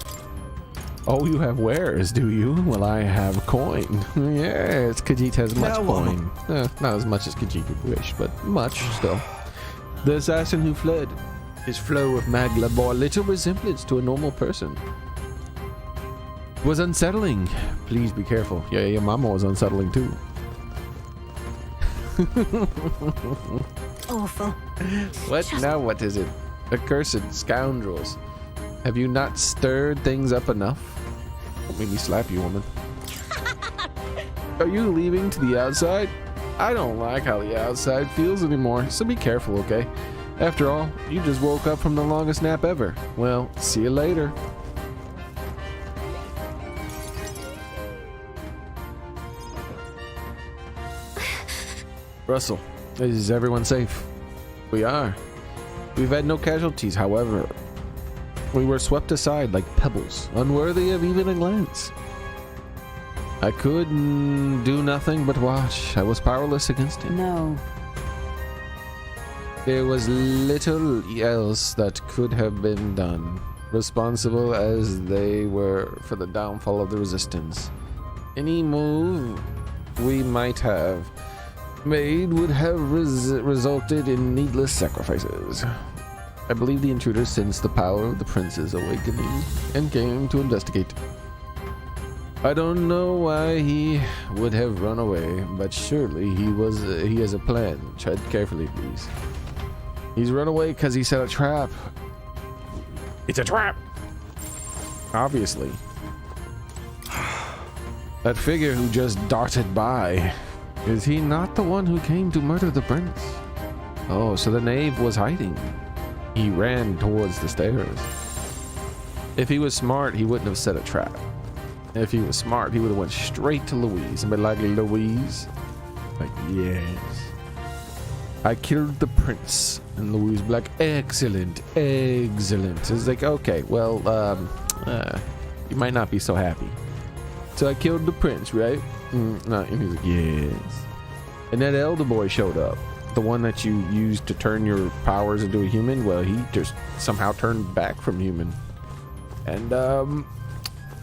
Oh, you have wares, do you? Well, I have coin. Yes, Khajiit has much coin. Not as much as Khajiit would wish, but much still. The assassin who fled. His flow of magla bore little resemblance to a normal person. Was unsettling. Please be careful. Yeah, your mama was unsettling too. Awful. What? Now what is it? Accursed scoundrels. Have you not stirred things up enough? Don't make me slap you, woman. Are you leaving to the outside? I don't like how the outside feels anymore, so be careful, okay? After all, you just woke up from the longest nap ever. Well, see you later. Russell, is everyone safe? We are. We've had no casualties, however. We were swept aside like pebbles, unworthy of even a glance. I could do nothing but watch. I was powerless against him. No. There was little else that could have been done, responsible as they were for the downfall of the resistance. Any move we might have made would have resulted in needless sacrifices. I believe the intruder sensed the power of the prince's awakening and came to investigate. I don't know why he would have run away, but surely he has a plan. Tread carefully, please. He's run away because he set a trap. It's a trap! Obviously. That figure who just darted by Is he not the one who came to murder the prince? Oh, so the knave was hiding. He ran towards the stairs. If he was smart, he wouldn't have set a trap. If he was smart, he would have went straight to Louise and been like, Louise, like, yes, I killed the prince. And Louise be like, excellent, excellent. It's like, okay, well, you might not be so happy. So I killed the prince, right? No, and he's like, yes. And that elder boy showed up. The one that you used to turn your powers into a human. Well, he just somehow turned back from human. And,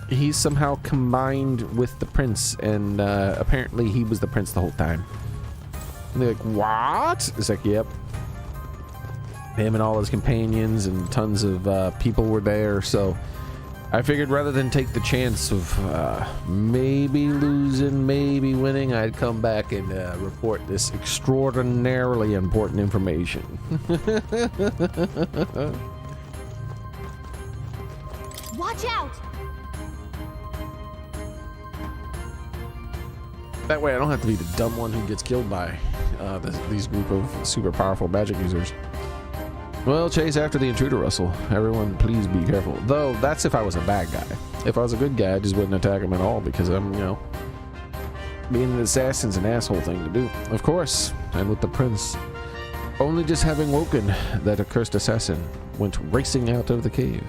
he's somehow combined with the prince. And, apparently he was the prince the whole time. And they're like, what? It's like, yep. Him and all his companions and tons of people were there. So I figured rather than take the chance of maybe losing, maybe winning, I'd come back and report this extraordinarily important information. Watch out! That way I don't have to be the dumb one who gets killed by these group of super powerful magic users. Well, chase after the intruder, Russell. Everyone, please be careful. Though, that's if I was a bad guy. If I was a good guy, I just wouldn't attack him at all because I'm, you know, being an assassin's an asshole thing to do. Of course, and with the prince. Only just having woken, that accursed assassin went racing out of the cave.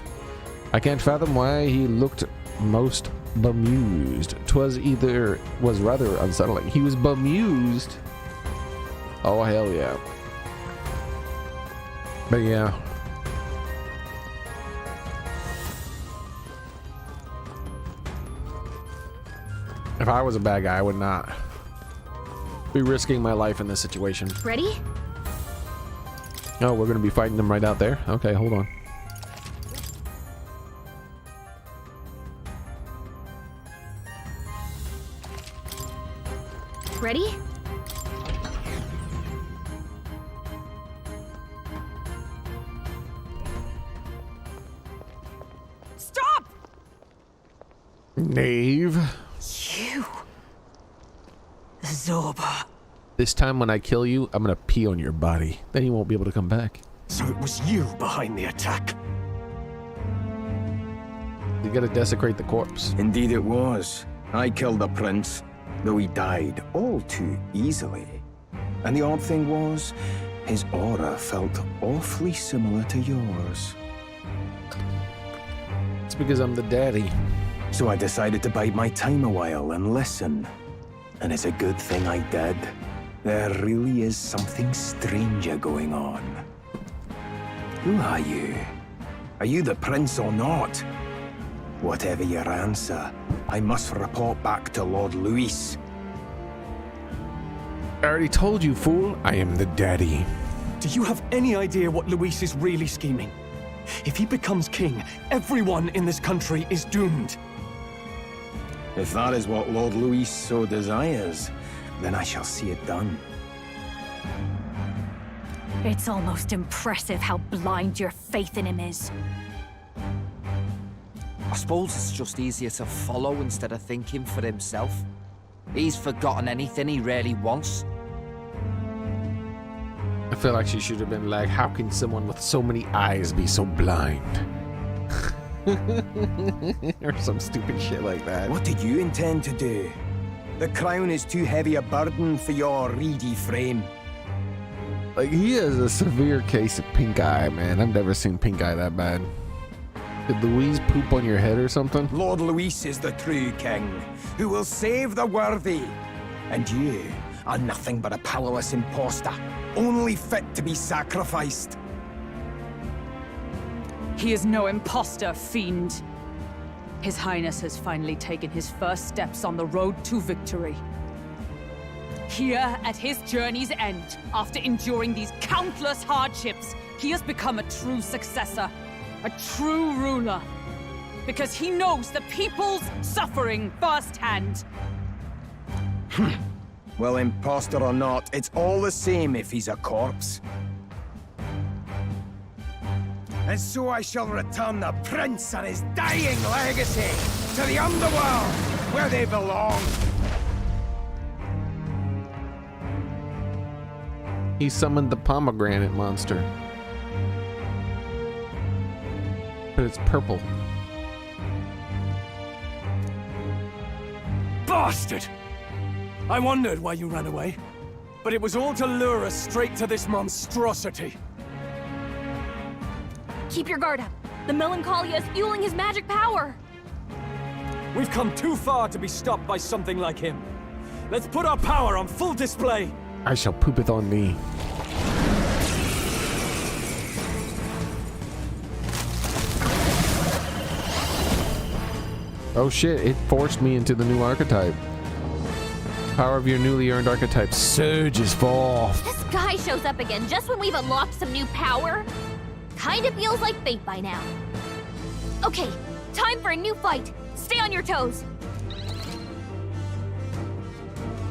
I can't fathom why he looked most bemused. Was rather unsettling. He was bemused. Oh, hell yeah. But yeah. If I was a bad guy, I would not be risking my life in this situation. Ready? Oh, we're going to be fighting them right out there? Okay, hold on. Ready? Stop! Knave. You. Zorba. This time when I kill you, I'm going to pee on your body. Then you won't be able to come back. So it was you behind the attack? You got to desecrate the corpse. Indeed it was. I killed the prince, though he died all too easily. And the odd thing was, his aura felt awfully similar to yours. It's because I'm the daddy. So I decided to bide my time a while and listen. And it's a good thing I did. There really is something stranger going on. Who are you? Are you the prince or not? Whatever your answer, I must report back to Lord Luis. I already told you, fool. I am the daddy. Do you have any idea what Luis is really scheming? If he becomes king, everyone in this country is doomed. If that is what Lord Luis so desires, then I shall see it done. It's almost impressive how blind your faith in him is. I suppose it's just easier to follow instead of thinking for himself. He's forgotten anything he really wants. I feel like she should have been like, how can someone with so many eyes be so blind? Or some stupid shit like that. What did you intend to do? The crown is too heavy a burden for your reedy frame. Like, he has a severe case of pink eye, man. I've never seen pink eye that bad. Did Louise poop on your head or something? Lord Luis is the true king, who will save the worthy. And you are nothing but a powerless imposter, only fit to be sacrificed. He is no imposter, fiend. His Highness has finally taken his first steps on the road to victory. Here, at his journey's end, after enduring these countless hardships, he has become a true successor, a true ruler. Because he knows the people's suffering firsthand. Well, imposter or not, it's all the same if he's a corpse. And so I shall return the prince and his dying legacy to the underworld, where they belong. He summoned the pomegranate monster. But it's purple. Bastard! I wondered why you ran away, but it was all to lure us straight to this monstrosity. Keep your guard up. The Melancholia is fueling his magic power. We've come too far to be stopped by something like him. Let's put our power on full display. I shall poopeth on thee. Oh shit, it forced me into the new archetype. Power of your newly earned archetype surges forth. This guy shows up again just when we've unlocked some new power. Kinda feels like fate by now. Okay, time for a new fight. Stay on your toes.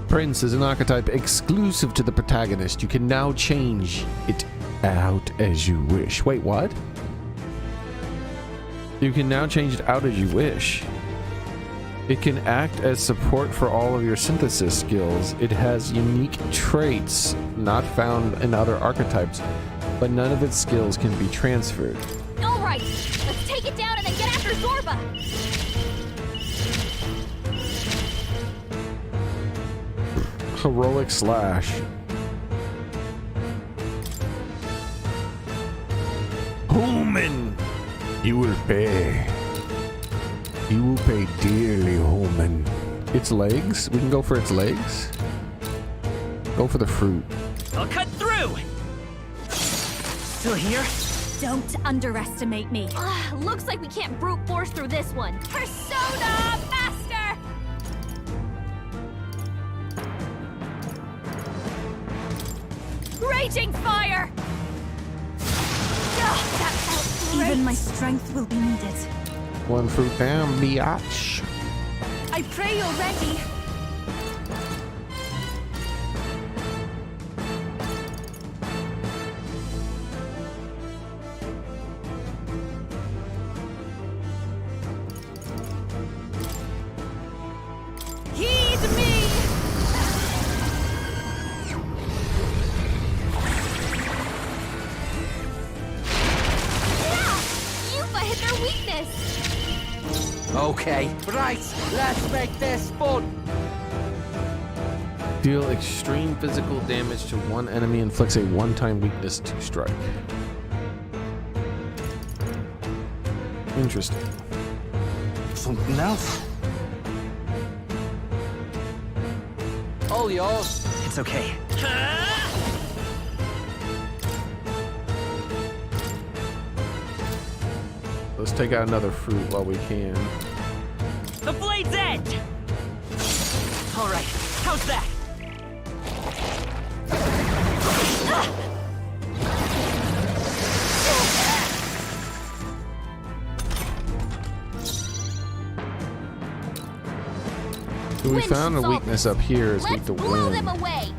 Prince is an archetype exclusive to the protagonist. You can now change it out as you wish. Wait, what? You can now change it out as you wish. It can act as support for all of your synthesis skills. It has unique traits not found in other archetypes, but none of its skills can be transferred. All right, let's take it down and then get after Zorba. Heroic slash. Human, you will pay. You will pay dearly, Human. Its legs? We can go for its legs. Go for the fruit. I'll cut through! Still here? Don't underestimate me. Looks like we can't brute force through this one. Persona Master! Raging fire! That felt great. Even my strength will be needed. One fruit down, biatch. I pray you're ready. Heed me! Yeah! Yuffie hit their weakness! Okay, right, let's make this fun. Deal extreme physical damage to one enemy, inflicts a one-time weakness to strike. Interesting. Something else? All yours. It's okay. Let's take out another fruit while we can. The blade's edge! Alright, how's that? So we found a weakness up here is weak to Blow them wind. away!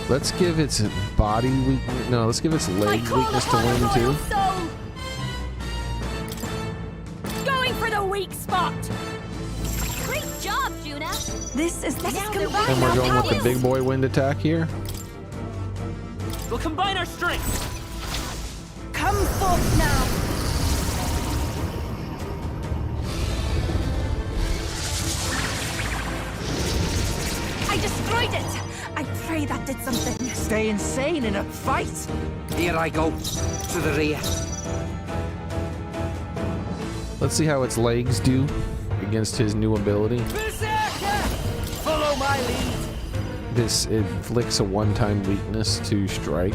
Let's give its body weakness. No, let's give its leg weakness to wind too. Soul. Going for the weak spot! Great job, Juna! This is now And we're going with the big boy wind attack here. We'll combine our strengths. Come forth now. I destroyed it. I pray that did something. Stay insane in a fight? Here I go, to the rear. Let's see how its legs do against his new ability. Berserker! Follow my lead. This inflicts a one-time weakness to strike.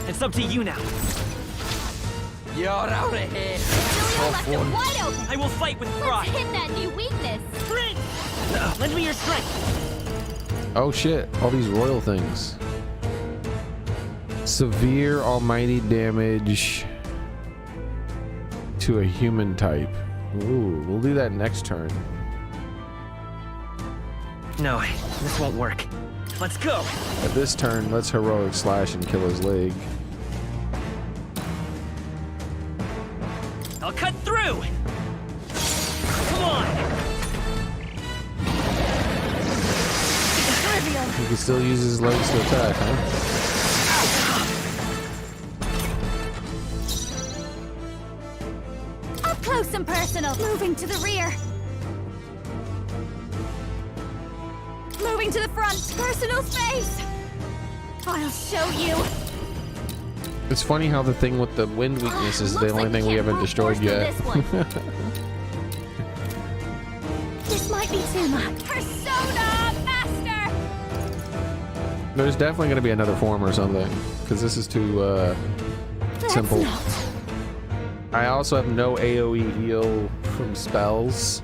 It's up to you now. You're out of here. Julia left it wide open! I will fight with Let's pride. hit that new weakness! Prince! Lend me your strength. Oh shit, all these royal things. Severe almighty damage to a human type. Ooh, we'll do that next turn. No, this won't work. Let's go. At this turn, let's heroic slash and kill his leg. I'll cut through. Come on. still uses his legs to attack, huh? Up close and personal. Moving to the rear. Moving to the front. Personal space. I'll show you. It's funny how the thing with the wind weakness is the only thing we haven't destroyed yet. This might be too much. Persona Master! There's definitely going to be another form or something, because this is too simple. I also have no AoE heal from spells,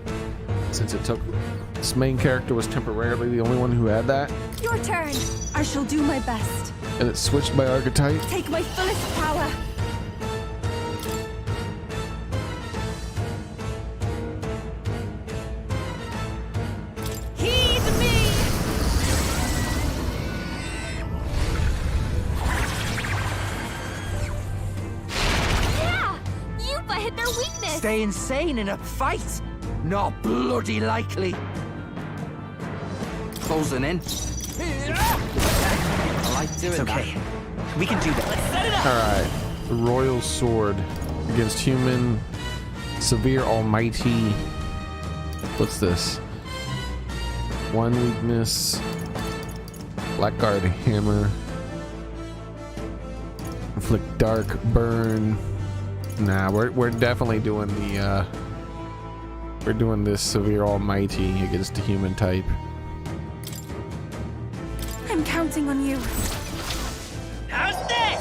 since it took... This main character was temporarily the only one who had that. Your turn. I shall do my best. And it switched by archetype. Take my fullest power. Heed me. Yeah, you but hit their weakness. Stay insane in a fight? Not bloody likely. Closing in. I like doing okay. We can do that. Let's set it up. Alright. Royal Sword against human. Severe Almighty. What's this? One weakness. Blackguard Hammer. Inflict Dark Burn. Nah, we're definitely doing the we're doing this Severe Almighty against the human type. I'm counting on you. How's this?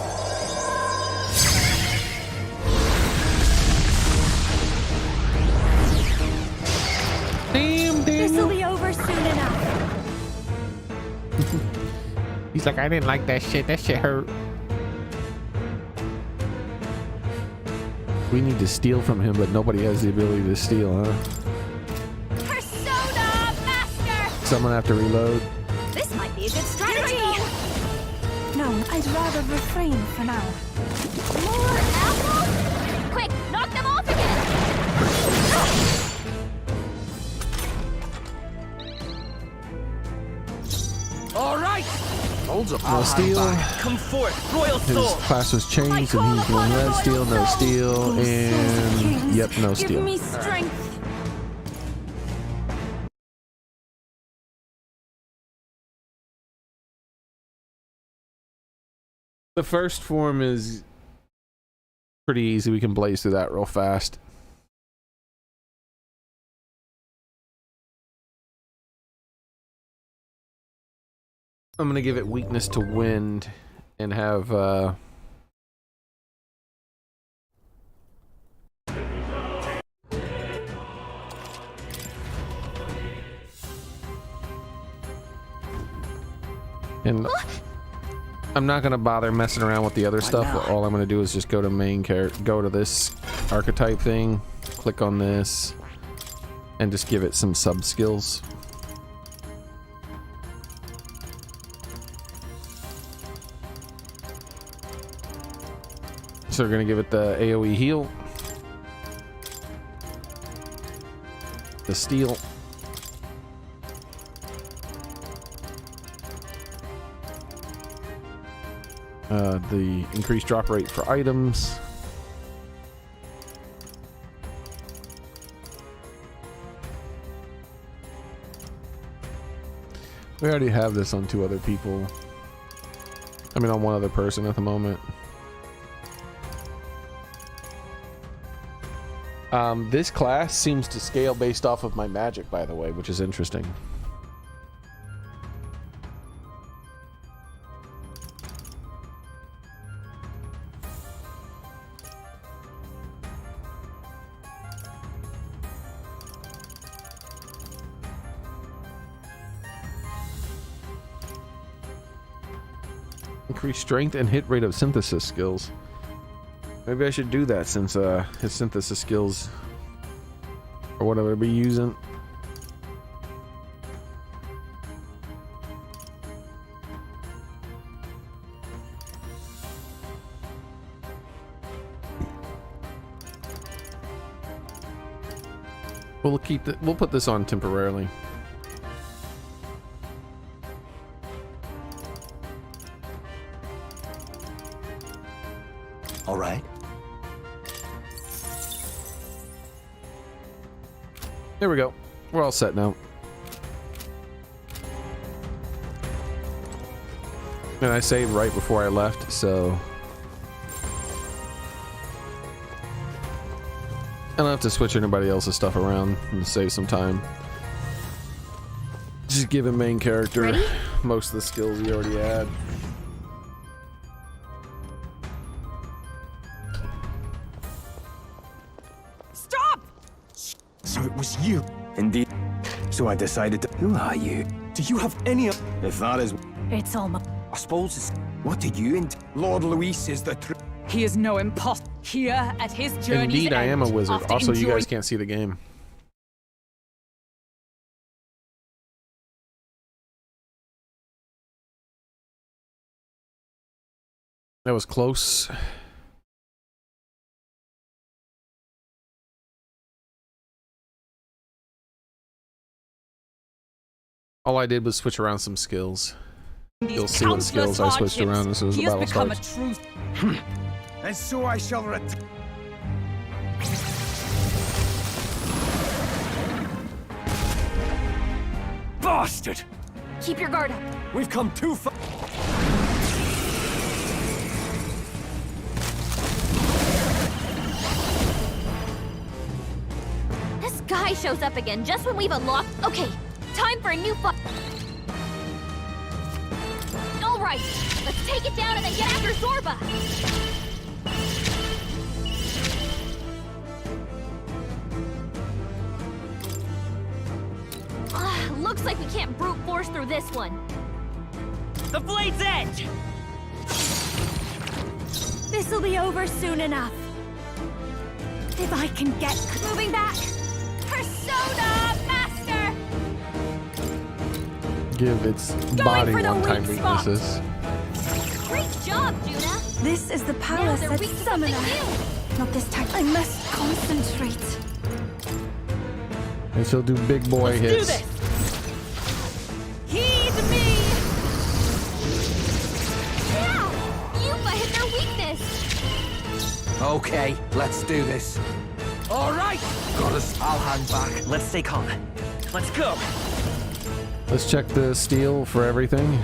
Damn, This'll be over soon enough. He's like, I didn't like that shit. That shit hurt. We need to steal from him, but nobody has the ability to steal, huh? Persona Master! Someone have to reload. This might be a good strategy. No, I'd rather refrain for now. More apples? Quick, knock them off again! All right. Hold up. No steal. Come forth, Royal His Sword. class was changed, and he's doing red steal, no steal, and yep, no Give steal. me strength. The first form is pretty easy. We can blaze through that real fast. I'm gonna give it weakness to wind and have and I'm not gonna bother messing around with the other stuff. All I'm gonna do is just go to main character, go to this archetype thing, click on this, and just give it some sub skills. So we're gonna give it the AoE heal, the steal, the increased drop rate for items, we already have this on 2 other people. I mean, on 1 other person at the moment. This class seems to scale based off of my magic, by the way, which is interesting. Increase strength and hit rate of synthesis skills. Maybe I should do that since his synthesis skills or what I'm gonna be using. We'll put this on temporarily. All right. There we go. We're all set now. And I saved right before I left, so I don't have to switch anybody else's stuff around and save some time. Just give him main character Ready? most of the skills he already had. Stop! So it was you. Indeed. So I decided to... Who are you? Do you have any... If that is... It's all I suppose it's... What did you... Lord Luis is the truth. He is no imposter. Here at his journey's Indeed, I am a end, wizard. after Also, you enjoying- guys can't see the game. That was close. All I did was switch around some skills. You'll see what skills I switched around as soon as the battle starts. truth. And so I shall return. Bastard! Keep your guard up. We've come too far. This guy shows up again just when we've unlocked. Okay, time for a new fight. All right, let's take it down and then get after Zorba. Looks like we can't brute force through this one. The blade's edge! This'll be over soon enough. If I can get moving back. Persona Master! Give its Going body for the one-time weak spot. weaknesses. Great job, Juna! This is the Now power they're set weak to summoner. something new. Not this time. I must concentrate. And she'll do big boy Let's do hits. this! Heed me! Yeah! Yupa hit their weakness! Okay, let's do this. All right! Got us. I'll hang back. Let's stay calm. Let's go! Let's check the steal for everything.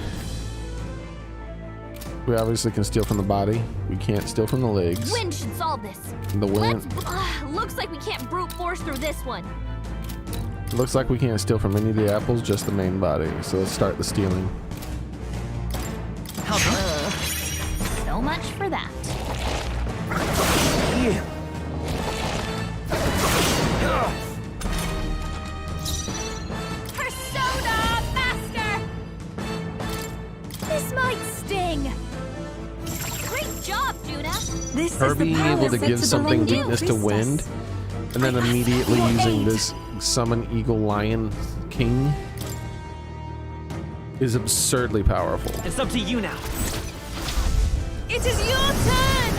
We obviously can steal from the body. We can't steal from the legs. Wind should solve this. The wind. Looks like we can't brute force through this one. Looks like we can't steal from any of the apples, just the main body. So let's start the stealing. So much for that. Persona Master! This might sting. Great job, Juna. This Her is the being power able to set give the something London weakness to priestess. wind, and then immediately using this summon Eagle Lion King is absurdly powerful. It's up to you now. It is your turn!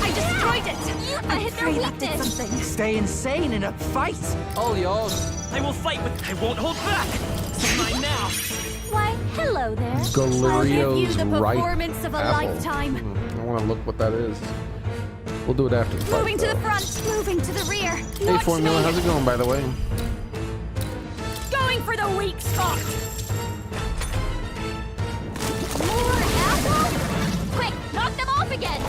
I destroyed it! I hit their pray that did weakness! something. Stay insane in a fight. All yours. I will fight with. I won't hold back. It's mine now. Why, hello there. I'll give you Galerios the right performance of a apple. lifetime. I want to look what that is. We'll do it after the fight. Moving to though. the front, moving to the rear. Hey, Watch Formula, me. how's it going, by the way? Going for the weak spot. More apple? Quick, knock them off again.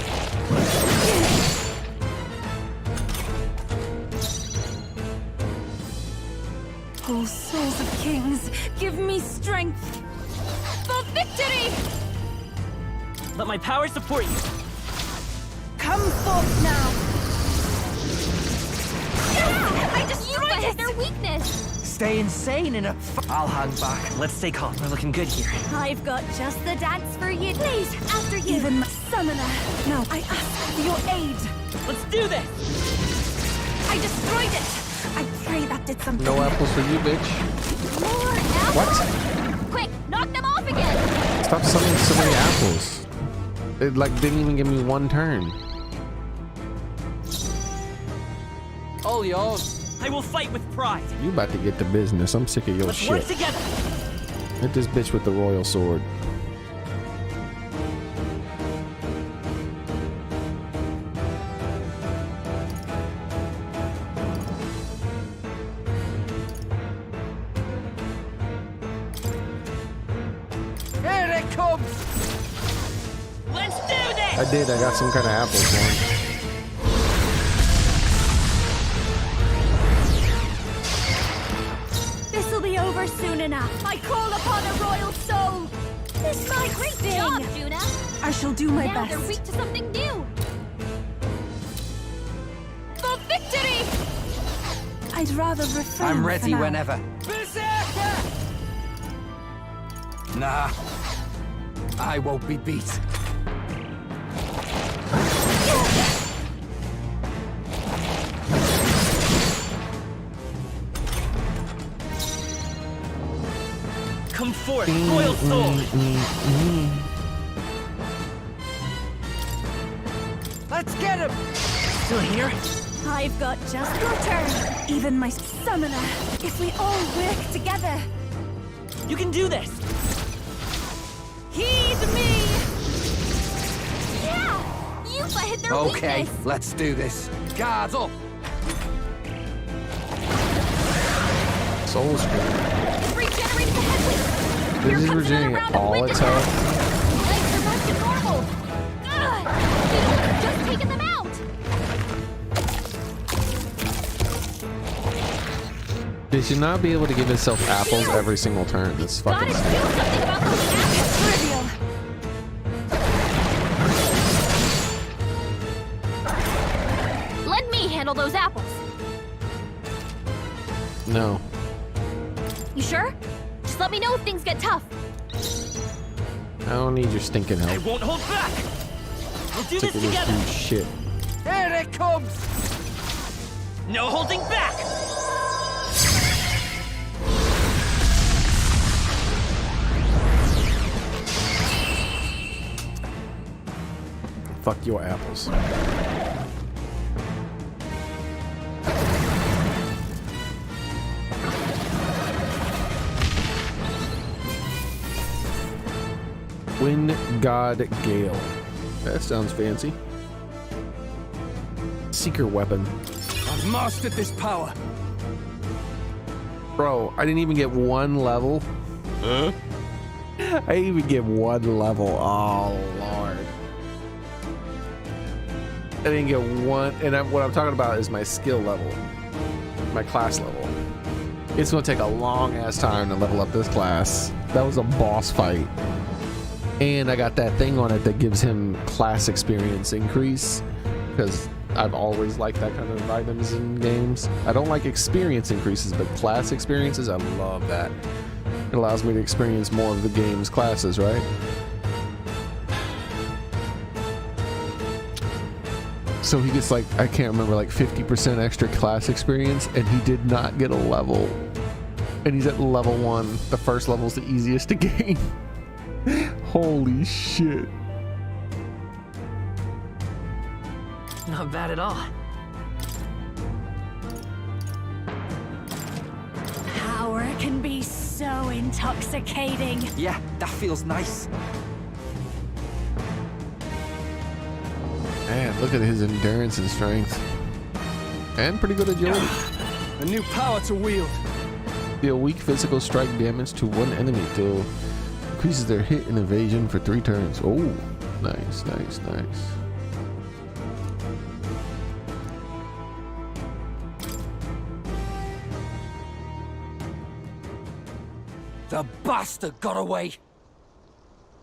Oh, souls of kings, give me strength. For victory! Let my power support you. Come forth now. I destroyed hit their weakness. Stay insane in a fight. I'll hang back. Let's stay calm. We're looking good here. I've got just the dance for you. Please, after you. Even my summoner. Now I ask for your aid. Let's do this! I destroyed it. I pray that did something. No apples for you, bitch. More apples? What? Quick, knock them off again. Stop summoning so many apples. It like didn't even give me one turn. All yours. I will fight with pride. You about to get to business. I'm sick of your Let's work shit. together. Hit this bitch with the royal sword. it comes! Let's do this! I did. I got some kind of apples for him. This'll be over soon enough. I call upon a royal soul. This is my great job, Juna. I shall do my Now best. they're weak to something new. For victory! I'd rather refrain. I'm ready for now. whenever. Nah. I won't be beat. Come forth, royal soul! Let's get him! Still here? I've got just your turn. Even my summoner. If we all work together. You can do this! Heed me! Yeah! You've hit their Okay, weakness. let's do this. Guards up! Soul Scream. It's regenerating the headwind. This is regenerating all its health. Legs are back to normal. Ugh! You've just taken them out. They should not be able to give itself apples every single turn. That's fucking Gotta do stupid. something about those apples. Trivial. Let me handle those apples. No. You sure? Just let me know if things get tough. I don't need your stinking I help. won't hold back! We'll do Sick this of together! this shit. Here it comes! No holding back! Fuck your apples. Wind God Gale. That sounds fancy. Seeker weapon. I've mastered this power. Bro, I didn't even get one level. Huh? I didn't even get one level. Oh, Lord. I didn't get one. And what I'm talking about is my skill level. My class level. It's going to take a long ass time to level up this class. That was a boss fight. And I got that thing on it that gives him class experience increase. Because I've always liked that kind of items in games. I don't like experience increases, but class experiences, I love that. It allows me to experience more of the game's classes, right? So he gets like, I can't remember, like 50% extra class experience, and he did not get a level. And he's at level 1. The first level's the easiest to gain. Holy shit. Not bad at all. Power can be so intoxicating. Yeah, that feels nice. Man, look at his endurance and strength. And pretty good agility. A new power to wield. Deal weak physical strike damage to one enemy till increases their hit and evasion for 3 turns. Oh, nice, nice, nice. The bastard got away.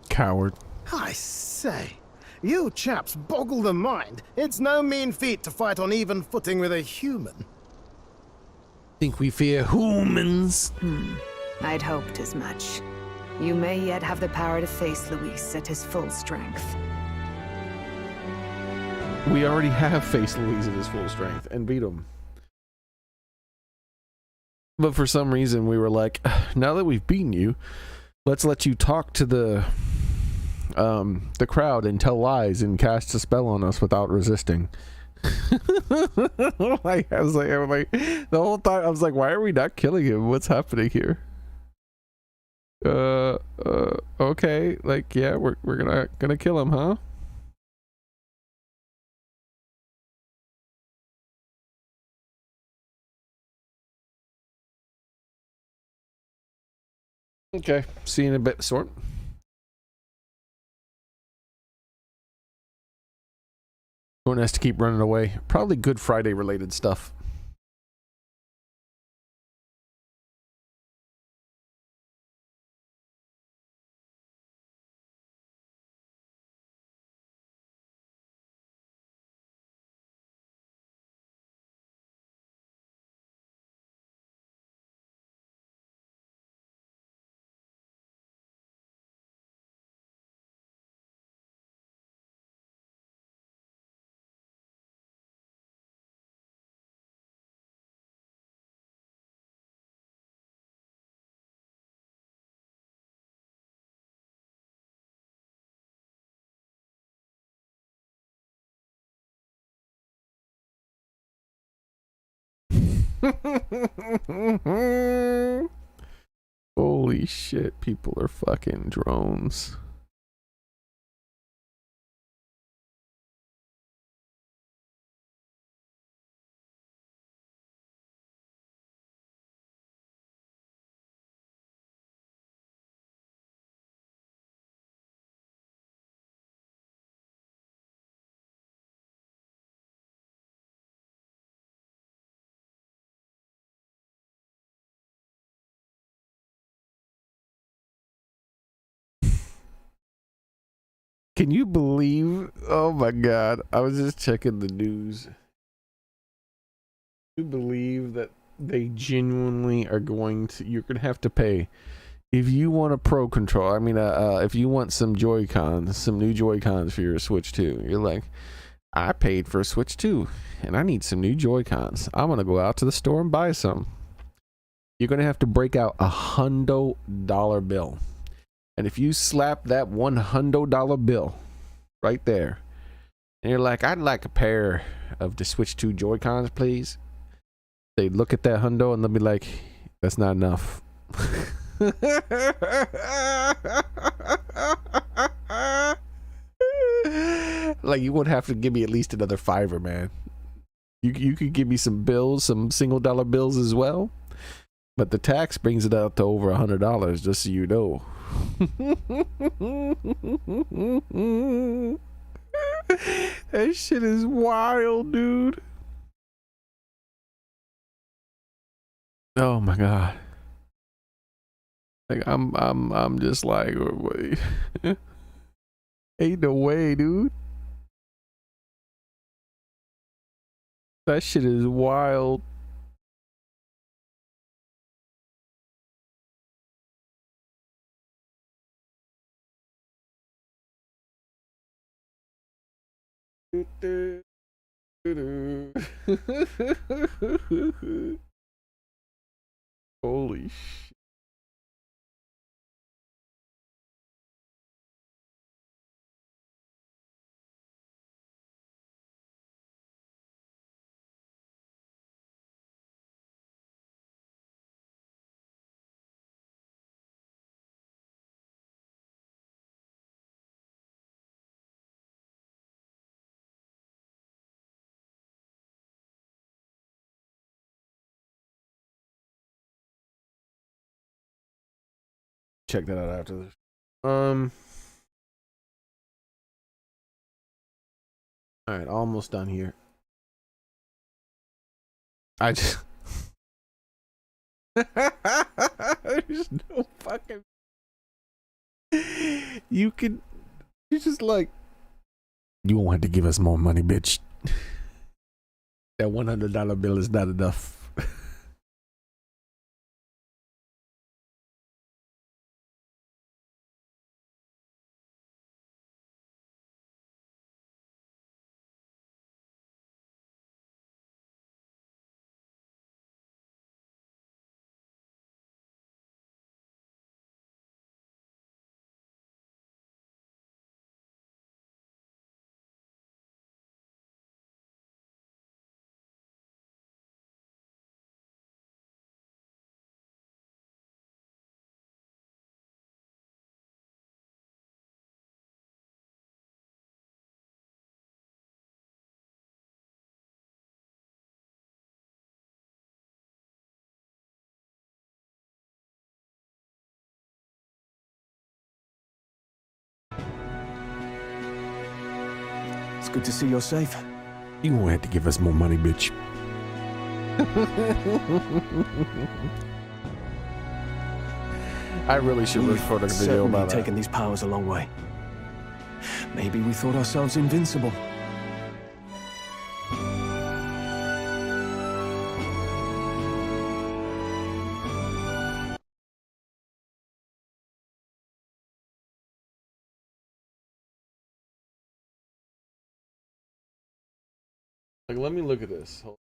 Coward. I say, you chaps boggle the mind. It's no mean feat to fight on even footing with a human. Think we fear humans? I'd hoped as much. You may yet have the power to face Luis at his full strength. We already have faced Luis at his full strength and beat him. But for some reason we were like, now that we've beaten you, let's let you talk to the crowd and tell lies and cast a spell on us without resisting. I was like, the whole time I was like, why are we not killing him? What's happening here? Okay, like, yeah, we're gonna kill him, huh? Okay, see you in a bit, Sort. Everyone has to keep running away. Probably Good Friday related stuff. Holy shit, people are fucking drones. Can you believe? Oh my god, I was just checking the news. Can you believe that they genuinely are going to, you're gonna have to pay if you want a Pro Control. I mean, if you want some Joy-Cons, some new Joy-Cons for your Switch 2, you're like, I paid for a Switch 2 and I need some new Joy-Cons. I'm gonna go out to the store and buy some. You're gonna have to break out $100 bill. And if you slap that $100 bill right there, and you're like, I'd like a pair of the Switch 2 Joy-Cons, please. They look at that hundo and they'll be like, that's not enough. Like, you would have to give me at least another $5, man. You could give me some bills, some single-dollar bills as well. But the tax brings it out to over $100, just so you know. That shit is wild, dude. Oh my god. Like I'm just like, wait. Ain't no way, dude. That shit is wild. Holy shit. Check that out after this. All right, almost done here. I just there's no fucking you can, you're just like, you won't have to give us more money, bitch. That $100 bill is not enough. It's good to see you're safe. You won't have to give us more money, bitch. I really should record a video Certainly about that. taken these powers a long way. Maybe we thought ourselves invincible. Like, let me look at this. Hold-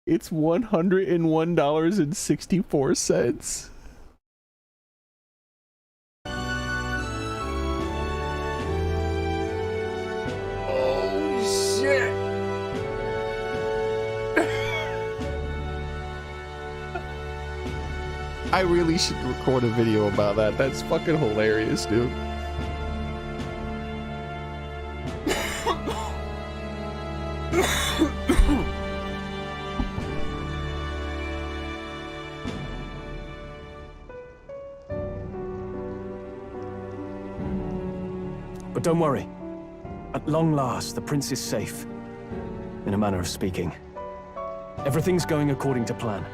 It's $101.64. Oh shit! I really should record a video about that. That's fucking hilarious, dude. But don't worry. At long last, the prince is safe. In a manner of speaking. Everything's going according to plan.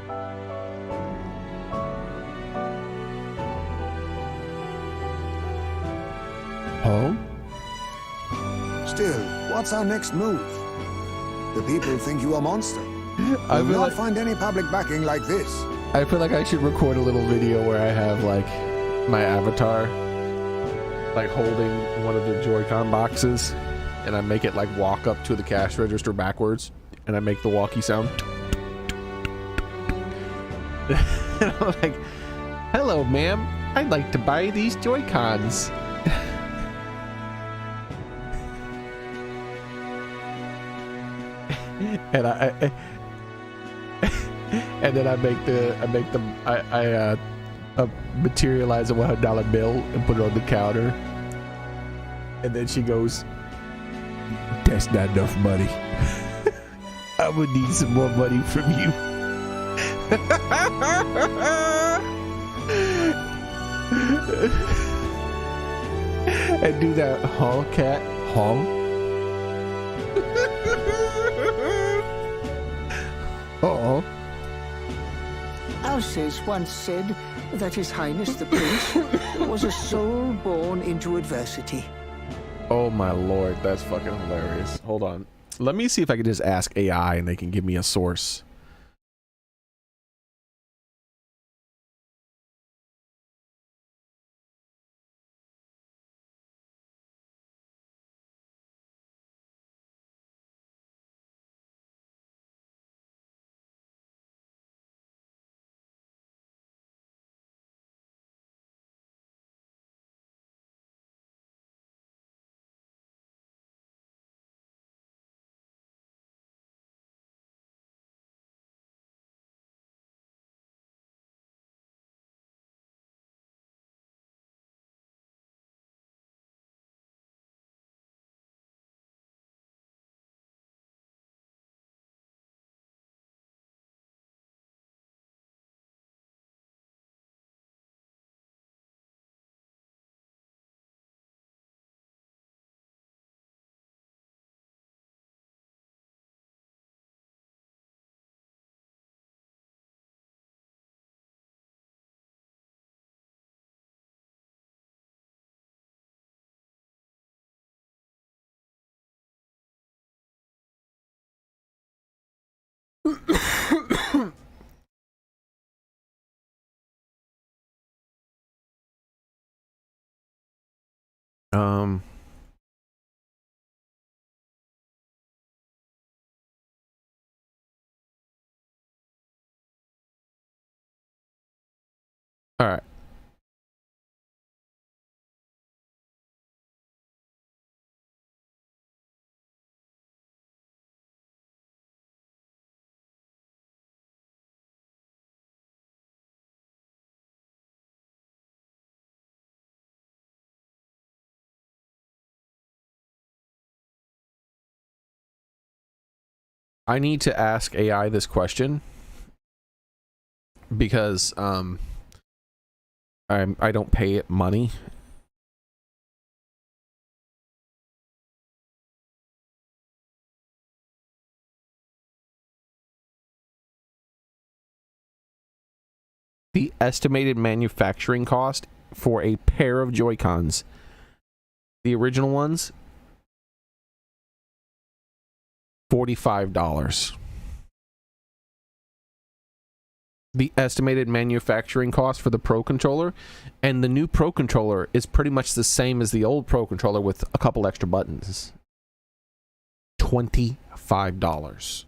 Oh? Still, what's our next move? The people think you a monster. I will feel not like- find any public backing like this. I feel like I should record a little video where I have like my avatar like holding one of the Joy-Con boxes and I make it like walk up to the cash register backwards and I make the walkie sound. And I'm like, hello ma'am, I'd like to buy these Joy-Cons. And and then I materialize a $100 bill and put it on the counter. And then she goes, "That's not enough money. I would need some more money from you." And do that haul cat haul. Uh-oh. Alces once said that His Highness the Prince was a soul born into adversity. Oh my lord, that's fucking hilarious. Hold on. Let me see if I can just ask AI and they can give me a source. All right. I need to ask AI this question because I don't pay it money. The estimated manufacturing cost for a pair of Joy-Cons, the original ones, $45. The estimated manufacturing cost for the Pro Controller, and the new Pro Controller is pretty much the same as the old Pro Controller with a couple extra buttons. $25.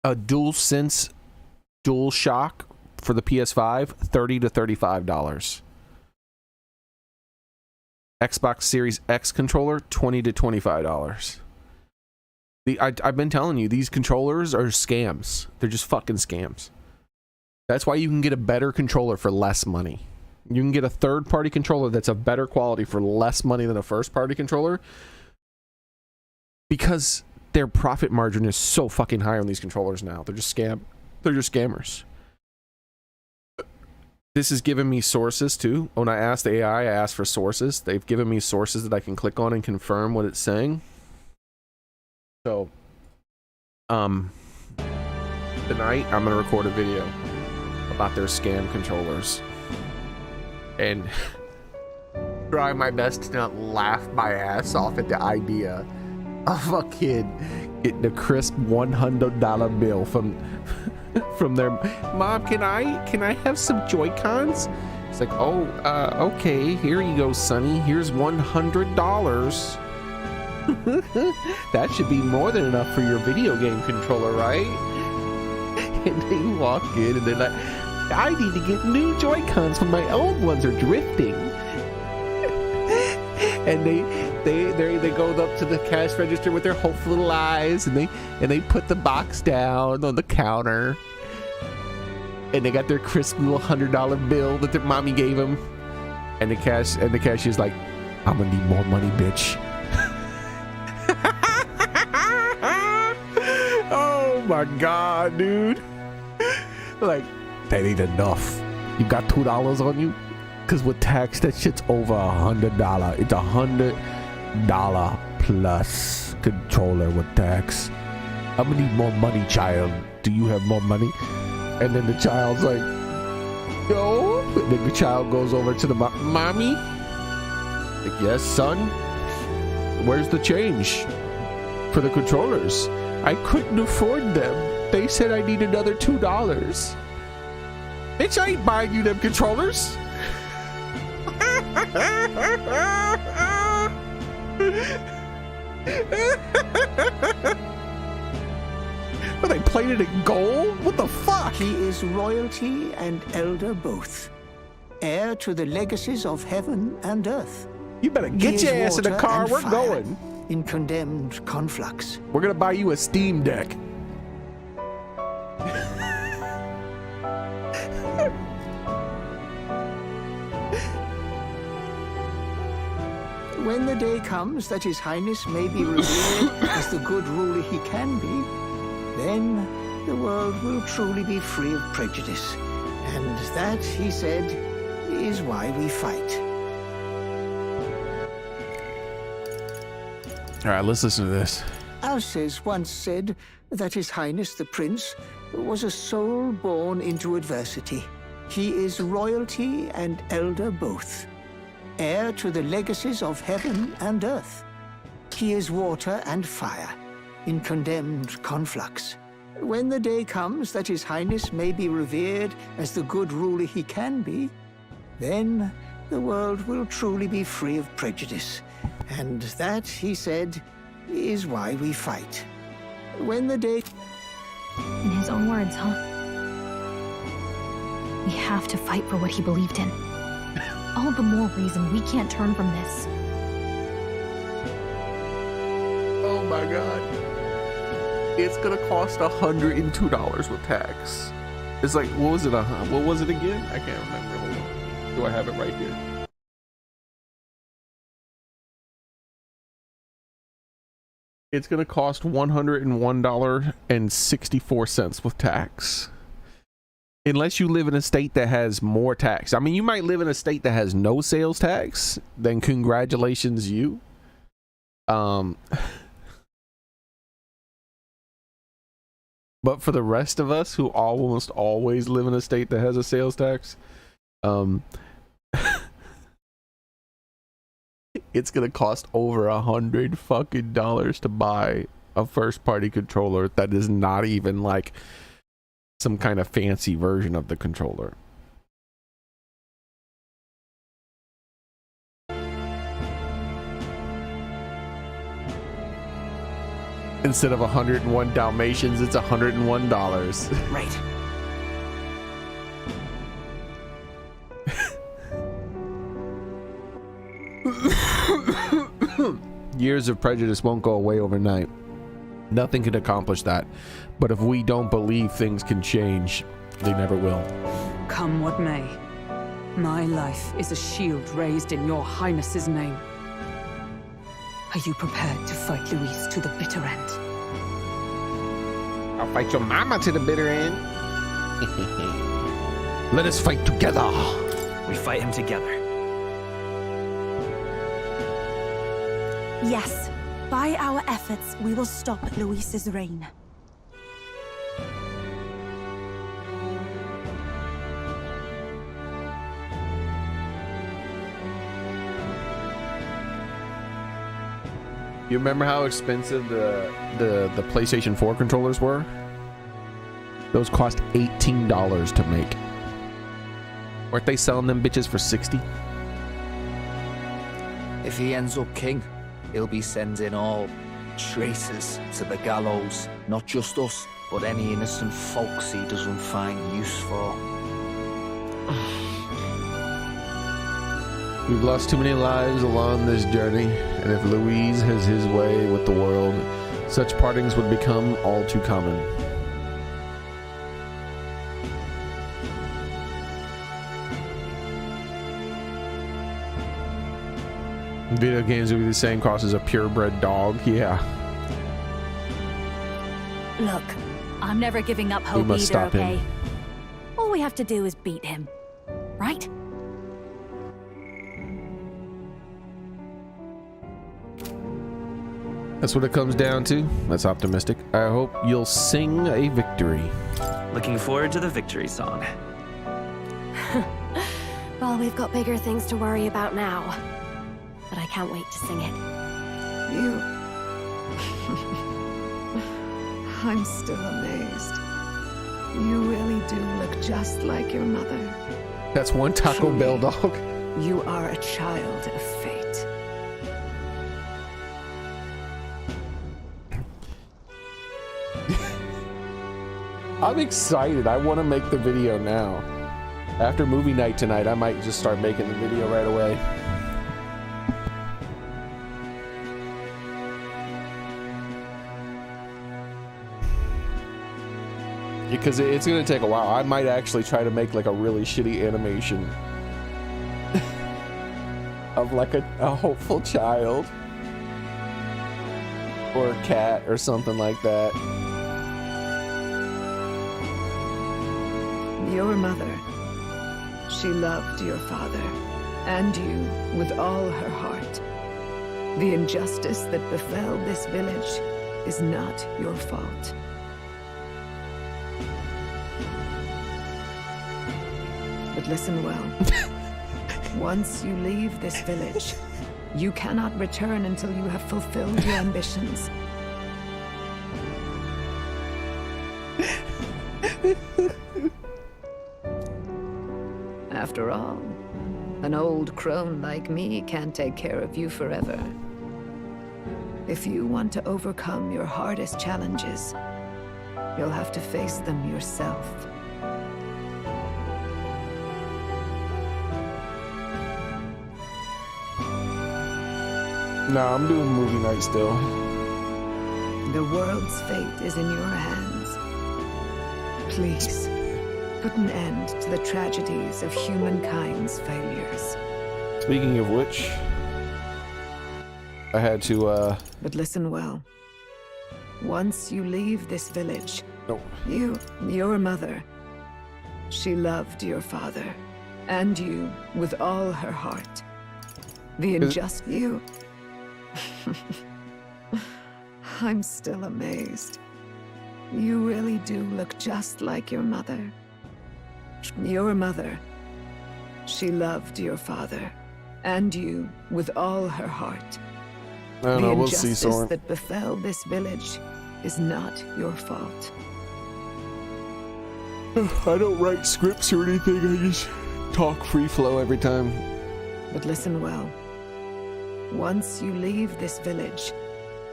A DualSense DualShock for the PS5, $30 to $35. Xbox Series X controller, $20 to $25. I've been telling you, these controllers are scams. They're just fucking scams. That's why you can get a better controller for less money. You can get a third-party controller that's of better quality for less money than a first-party controller, because their profit margin is so fucking high on these controllers now. They're just scammers. This has given me sources too. When I asked the AI, I asked for sources. They've given me sources that I can click on and confirm what it's saying. So, tonight I'm gonna record a video about their scam controllers and try my best to not laugh my ass off at the idea of a kid getting a crisp $100 bill from their mom. Can I have some Joy-Cons? It's like, oh, okay, here you go, Sonny. Here's $100. That should be more than enough for your video game controller, right? And they walk in and they're like, I need to get new Joy-Cons when my old ones are drifting. And they go up to the cash register with their hopeful little eyes, and they put the box down on the counter, and they got their crisp little $100 bill that their mommy gave them, and the cashier's like, I'm gonna need more money, bitch. Oh my god, dude. Like, that ain't enough. You got $2 on you? Because with tax, that shit's over $100. It's $100 plus controller with tax. I'm gonna need more money, child. Do you have more money? And then the child's like, no. And then the child goes over to the mommy. Like, yes, son. Where's the change for the controllers? I couldn't afford them. They said I need another $2. Bitch, I ain't buying you them controllers. Are they plated in gold? What the fuck? He is royalty and elder both, heir to the legacies of heaven and earth. You better get your ass in the car. We're going. In condemned conflux. We're gonna buy you a Steam Deck. When the day comes that His Highness may be revered as the good ruler he can be, then the world will truly be free of prejudice. And that, he said, is why we fight. All right, let's listen to this. Alces once said that His Highness the Prince was a soul born into adversity. He is royalty and elder both, heir to the legacies of heaven and earth. He is water and fire, in condemned conflux. When the day comes that His Highness may be revered as the good ruler he can be, Then the world will truly be free of prejudice. And that, he said, is why we fight. When the day... In his own words, huh? We have to fight for what he believed in. All the more reason we can't turn from this. Oh my god. It's gonna cost $102 with tax. It's like, what was it again? I can't remember. Hold on. Do I have it right here? It's gonna cost $101.64 with tax. Unless you live in a state that has more tax. I mean, you might live in a state that has no sales tax, then congratulations you. But for the rest of us who almost always live in a state that has a sales tax, it's gonna cost over $100 to buy a first party controller that is not even like some kind of fancy version of the controller. Instead of 101 Dalmatians, it's $101. Right. Years of prejudice won't go away overnight. Nothing can accomplish that. But if we don't believe things can change, they never will. Come what may, my life is a shield raised in your highness's name. Are you prepared to fight Luis to the bitter end? I'll fight your mama to the bitter end. Let us fight together. We fight him together. Yes, by our efforts, we will stop Luis's reign. You remember how expensive the PlayStation 4 controllers were? Those cost $18 to make. Weren't they selling them bitches for $60? If he ends up king, he'll be sending all traitors to the gallows. Not just us, but any innocent folks he doesn't find use for. We've lost too many lives along this journey, and if Louise has his way with the world, such partings would become all too common. Video games would be the same cost as a purebred dog, yeah. Look, I'm never giving up hope must either, stop him. okay? All we have to do is beat him, right? That's what it comes down to. That's optimistic. I hope you'll sing a victory. Looking forward to the victory song. Well, we've got bigger things to worry about now. But I can't wait to sing it. I'm still amazed. You really do look just like your mother. That's one Taco Bell dog. You are a child of fate. I'm excited. I want to make the video now. After movie night tonight, I might just start making the video right away. Because it's going to take a while. I might actually try to make like a really shitty animation of like a hopeful child or a cat or something like that. Your mother, she loved your father and you with all her heart. The injustice that befell this village is not your fault. But listen well. Once you leave this village, you cannot return until you have fulfilled your ambitions. After all, An old crone like me can't take care of you forever. If you want to overcome your hardest challenges, you'll have to face them yourself. Nah, I'm doing movie night still. The world's fate is in your hands. Please, put an end to the tragedies of humankind's failures. Speaking of which, I had to, But listen well. Once you leave this village, your mother, she loved your father, and you with all her heart. The you... I'm still amazed. You really do look just like your mother. Your mother, she loved your father, and you with all her heart. I don't know, we'll see, The Soren. injustice that befell this village is not your fault. I don't write scripts or anything, I just talk free flow every time. But listen well. Once you leave this village,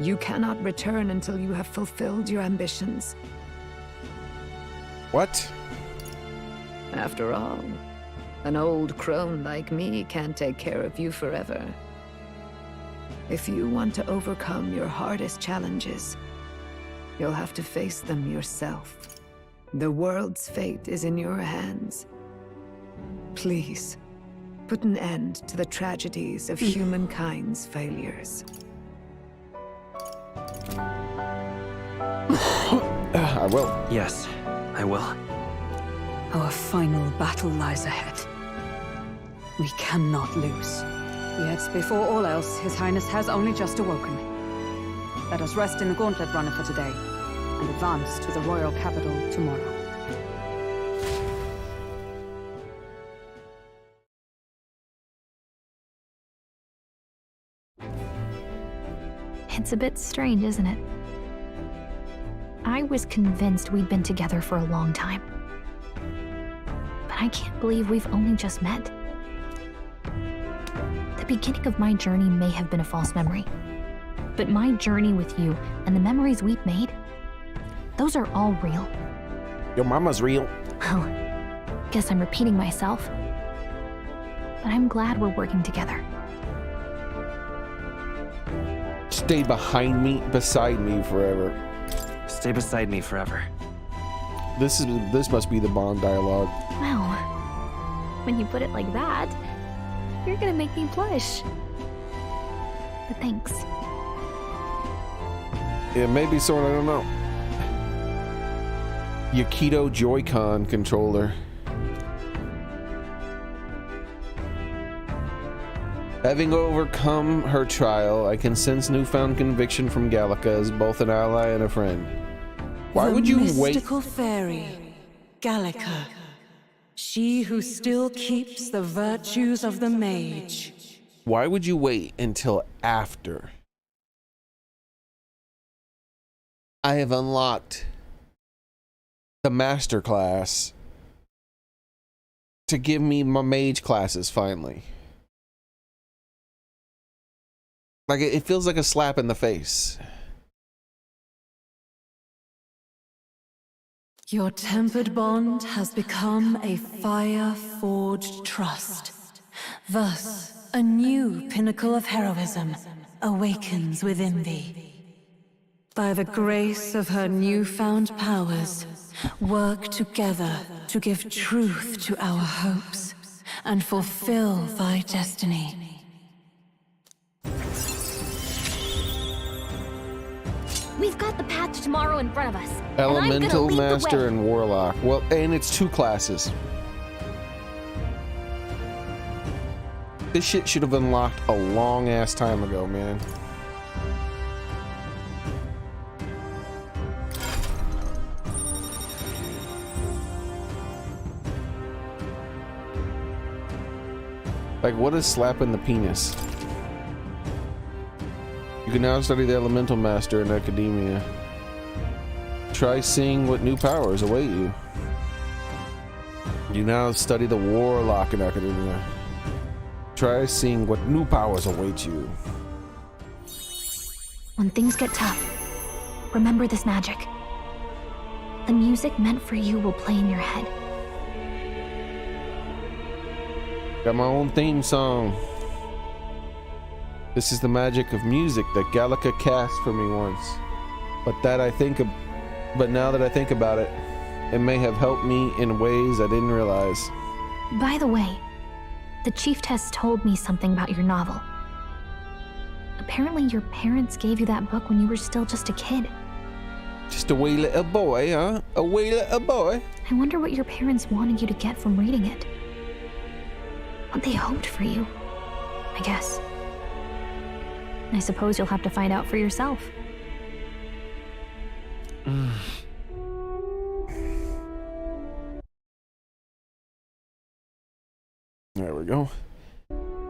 you cannot return until you have fulfilled your ambitions. What? After all, an old crone like me can't take care of you forever. If you want to overcome your hardest challenges, you'll have to face them yourself. The world's fate is in your hands. Please, put an end to the tragedies of humankind's failures. I will. Yes, I will. Our final battle lies ahead. We cannot lose. Yet, before all else, His Highness has only just awoken. Let us rest in the gauntlet runner for today, and advance to the royal capital tomorrow. It's a bit strange, isn't it? I was convinced we'd been together for a long time. But I can't believe we've only just met. The beginning of my journey may have been a false memory. But my journey with you and the memories we've made, those are all real. Your mama's real. Well, guess I'm repeating myself. But I'm glad we're working together. Stay beside me forever. Stay beside me forever. This must be the Bond dialogue. Well, when you put it like that, you're gonna make me blush. But thanks. Yeah, maybe sort of, I don't know. Yakido Joy-Con controller. Having overcome her trial, I can sense newfound conviction from Gallica as both an ally and a friend. Why would you wait? Mystical fairy, Gallica. She who still keeps the virtues of the mage. Why would you wait until after I have unlocked the master class to give me my mage classes finally? Like, it feels like a slap in the face. Your tempered bond has become a fire-forged trust. Thus, a new pinnacle of heroism awakens within thee. By the grace of her newfound powers, work together to give truth to our hopes and fulfill thy destiny. We've got the path to tomorrow in front of us. Elemental Master and Warlock. Well, and it's 2 classes. This shit should have unlocked a long ass time ago, man. Like, what is slapping the penis? You can now study the Elemental Master in Academia. Try seeing what new powers await you. You now study the Warlock in Academia. Try seeing what new powers await you. When things get tough, remember this magic. The music meant for you will play in your head. Got my own theme song. This is the magic of music that Gallica cast for me once. But now that I think about it, it may have helped me in ways I didn't realize. By the way, the chiefess told me something about your novel. Apparently your parents gave you that book when you were still just a kid. Just a wee little boy, huh? A wee little boy? I wonder what your parents wanted you to get from reading it. What they hoped for you, I guess. I suppose you'll have to find out for yourself. There we go.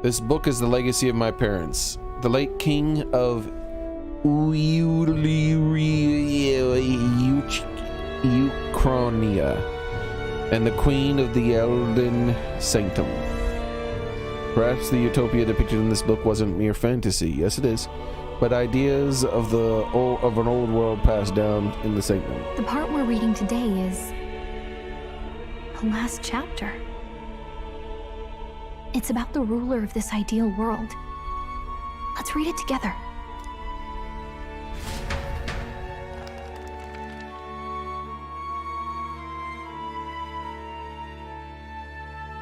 This book is the legacy of my parents. The late king of Ukrania and the queen of the Elden Sanctum. Perhaps the utopia depicted in this book wasn't mere fantasy. Yes, it is. But ideas of an old world passed down in the Sanctum. The part we're reading today is the last chapter. It's about the ruler of this ideal world. Let's read it together.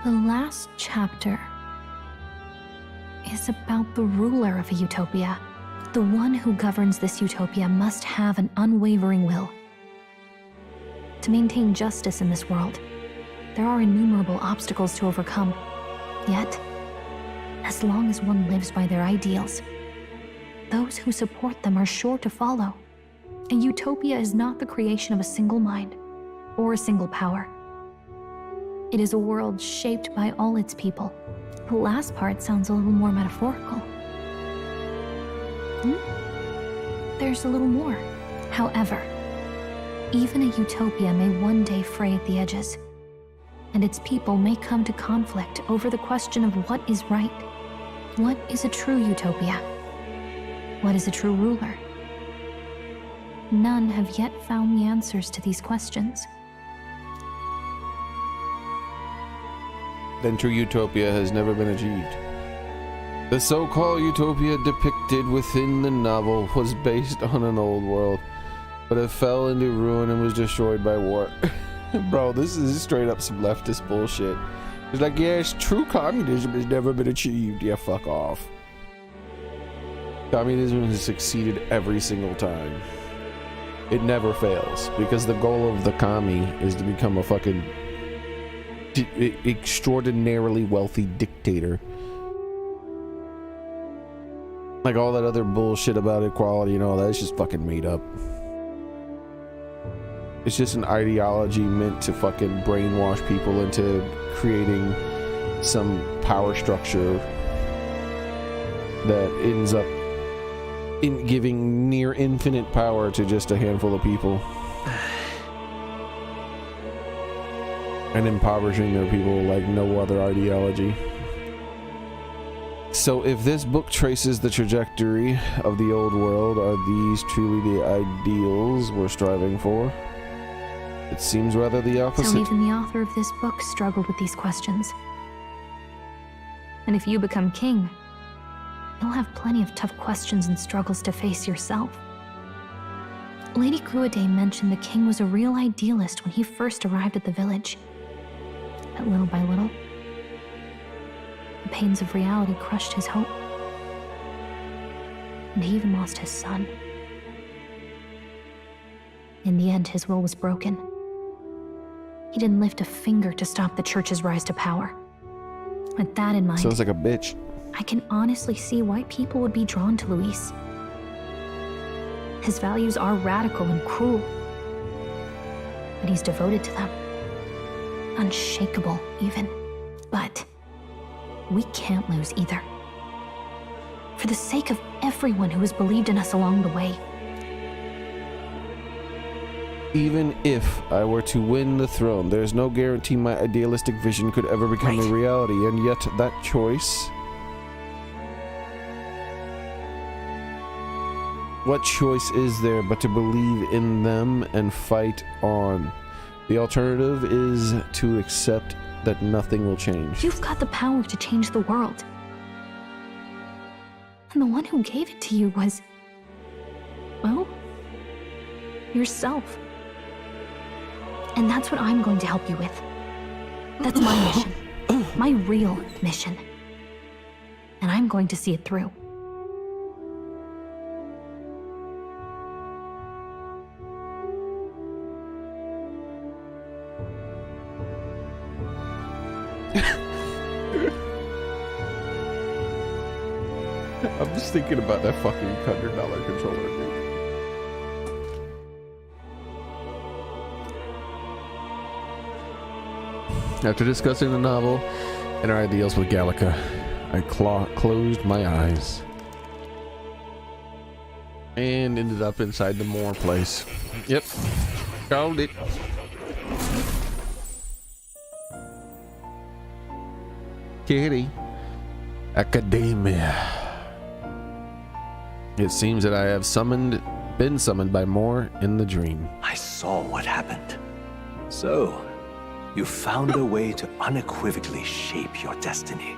The last chapter is about the ruler of a utopia. The one who governs this utopia must have an unwavering will. To maintain justice in this world, there are innumerable obstacles to overcome. Yet, as long as one lives by their ideals, those who support them are sure to follow. A utopia is not the creation of a single mind or a single power. It is a world shaped by all its people. The last part sounds a little more metaphorical. There's a little more. However, even a utopia may one day fray at the edges, and its people may come to conflict over the question of what is right. What is a true utopia? What is a true ruler? None have yet found the answers to these questions. Then true utopia has never been achieved. The so-called utopia depicted within the novel was based on an old world, but it fell into ruin and was destroyed by war. Bro, this is straight up some leftist bullshit. It's like, yes, true communism has never been achieved. Yeah, fuck off. Communism has succeeded every single time. It never fails, because the goal of the commie is to become a fucking extraordinarily wealthy dictator. Like all that other bullshit about equality and all that, it's just fucking made up. It's just an ideology meant to fucking brainwash people into creating some power structure that ends up in giving near infinite power to just a handful of people. And impoverishing their people like no other ideology. So if this book traces the trajectory of the old world, are these truly the ideals we're striving for? It seems rather the opposite. So even the author of this book struggled with these questions. And if you become king, you'll have plenty of tough questions and struggles to face yourself. Lady Gruaday mentioned the king was a real idealist when he first arrived at the village. But little by little, the pains of reality crushed his hope. And he even lost his son. In the end, his will was broken. He didn't lift a finger to stop the church's rise to power. With that in mind, sounds like a bitch. I can honestly see why people would be drawn to Luis. His values are radical and cruel, but he's devoted to them. Unshakable, even. But we can't lose either. For the sake of everyone who has believed in us along the way. Even if I were to win the throne, there's no guarantee my idealistic vision could ever become a reality, and yet that choice What choice is there but to believe in them and fight on? The alternative is to accept that nothing will change. You've got the power to change the world. And the one who gave it to you was, well, yourself. And that's what I'm going to help you with. That's my mission. My real mission. And I'm going to see it through. I'm just thinking about that fucking $100 controller, dude. After discussing the novel and our ideals with Gallica, I closed my eyes and ended up inside the Moore place. Yep, called it. Kitty. Academia. It seems that I have been summoned by Moore in the dream. I saw what happened. So, you found a way to unequivocally shape your destiny.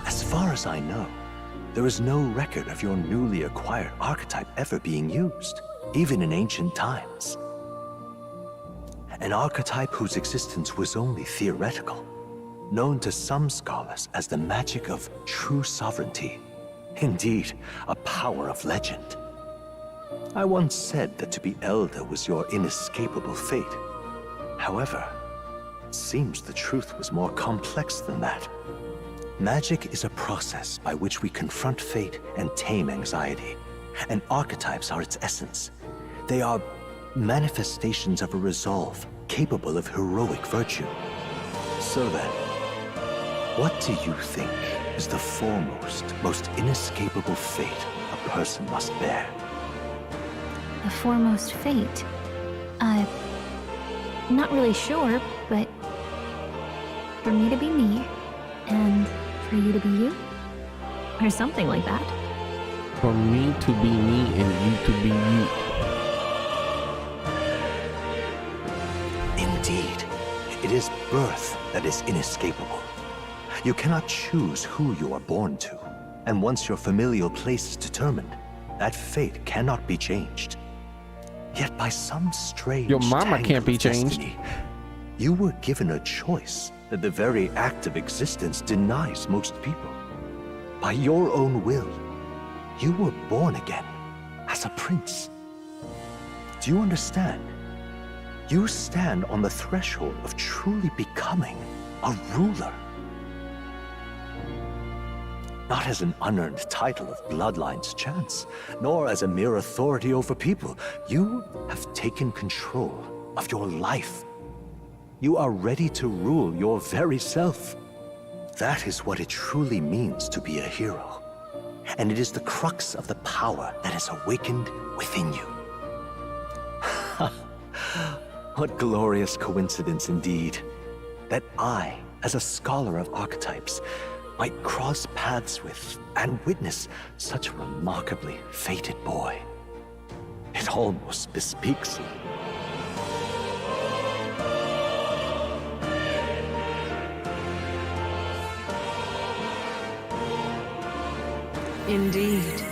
As far as I know, there is no record of your newly acquired archetype ever being used, even in ancient times. An archetype whose existence was only theoretical, known to some scholars as the magic of true sovereignty. Indeed, a power of legend. I once said that to be Elder was your inescapable fate. However, it seems the truth was more complex than that. Magic is a process by which we confront fate and tame anxiety, and archetypes are its essence. They are manifestations of a resolve capable of heroic virtue. So then, what do you think is the foremost, most inescapable fate a person must bear? The foremost fate? Not really sure, but for me to be me, and for you to be you, or something like that. For me to be me and you to be you. Indeed, it is birth that is inescapable. You cannot choose who you are born to, and once your familial place is determined, that fate cannot be changed. Yet by some strange Your mama can't be changed. destiny, you were given a choice that the very act of existence denies most people. By your own will, you were born again as a prince. Do you understand? You stand on the threshold of truly becoming a ruler. Not as an unearned title of bloodline's chance, nor as a mere authority over people. You have taken control of your life. You are ready to rule your very self. That is what it truly means to be a hero. And it is the crux of the power that is awakened within you. What glorious coincidence indeed, that I, as a scholar of archetypes, might cross paths with and witness such a remarkably fated boy. It almost bespeaks you. Indeed,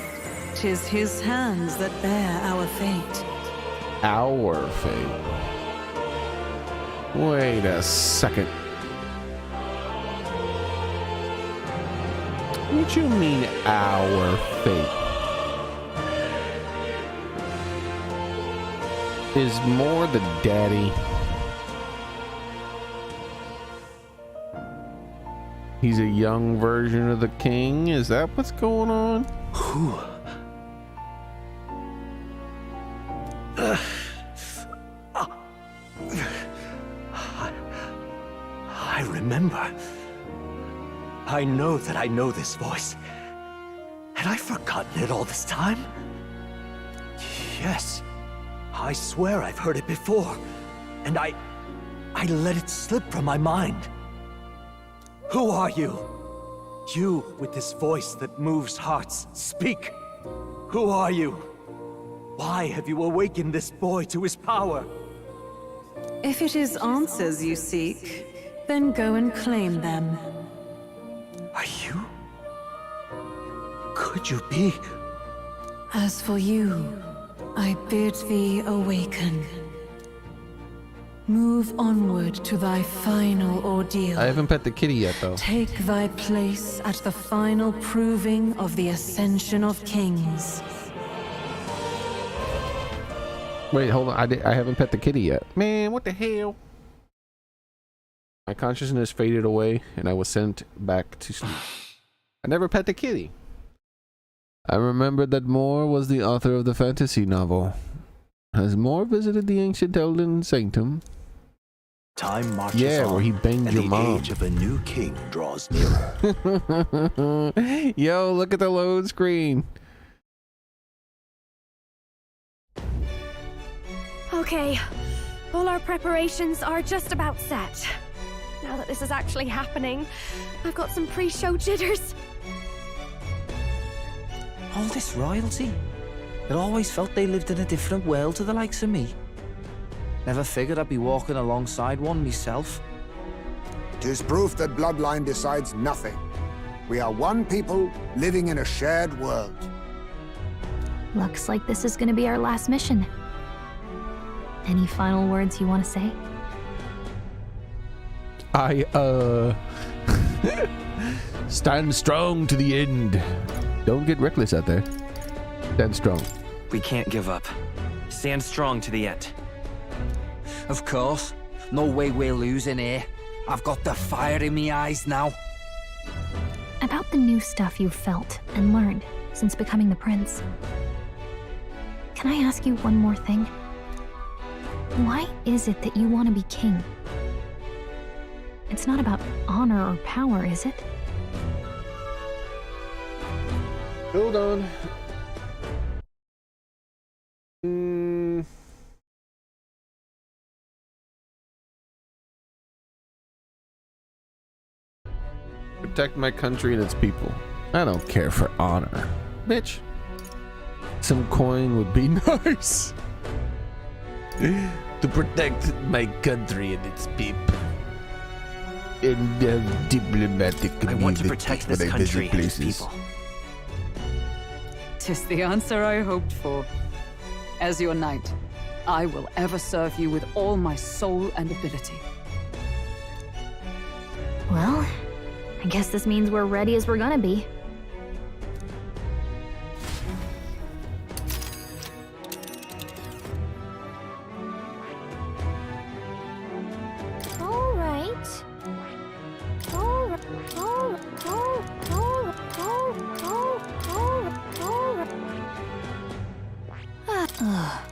'tis his hands that bear our fate. Our fate. Wait a second. What you mean, our fate? Is Moore the daddy? He's a young version of the king? Is that what's going on? Who? I remember. I know that I know this voice. Had I forgotten it all this time? Yes. I swear I've heard it before. And I let it slip from my mind. Who are you? You with this voice that moves hearts, speak! Who are you? Why have you awakened this boy to his power? If it is answers you seek, then go and claim them. Are you? Could you be? As for you, I bid thee awaken. Move onward to thy final ordeal. I haven't pet the kitty yet, though. Take thy place at the final proving of the Ascension of Kings. Wait, hold on. I haven't pet the kitty yet. Man, what the hell? My consciousness faded away, and I was sent back to sleep. I never pet the kitty. I remembered that Moore was the author of the fantasy novel. Has Moore visited the ancient Elden Sanctum? Time marches on, where he banged and your the mom. age of a new king draws nearer. Yo, look at the load screen. Okay, all our preparations are just about set. Now that this is actually happening, I've got some pre-show jitters. All this royalty? It always felt they lived in a different world to the likes of me. Never figured I'd be walking alongside one myself. 'Tis proof that bloodline decides nothing. We are one people living in a shared world. Looks like this is gonna be our last mission. Any final words you want to say? Stand strong to the end. Don't get reckless out there. Stand strong. We can't give up. Stand strong to the end. Of course. No way we're losing here. I've got the fire in me eyes now. About the new stuff you've felt and learned since becoming the prince. Can I ask you one more thing? Why is it that you want to be king? It's not about honor or power, is it? Hold on. Protect my country and its people. I don't care for honor. Bitch. Some coin would be nice. To protect my country and its people. And diplomatic community. I want to protect this country and its people. 'Tis the answer I hoped for. As your knight, I will ever serve you with all my soul and ability. Well, I guess this means we're ready as we're gonna be.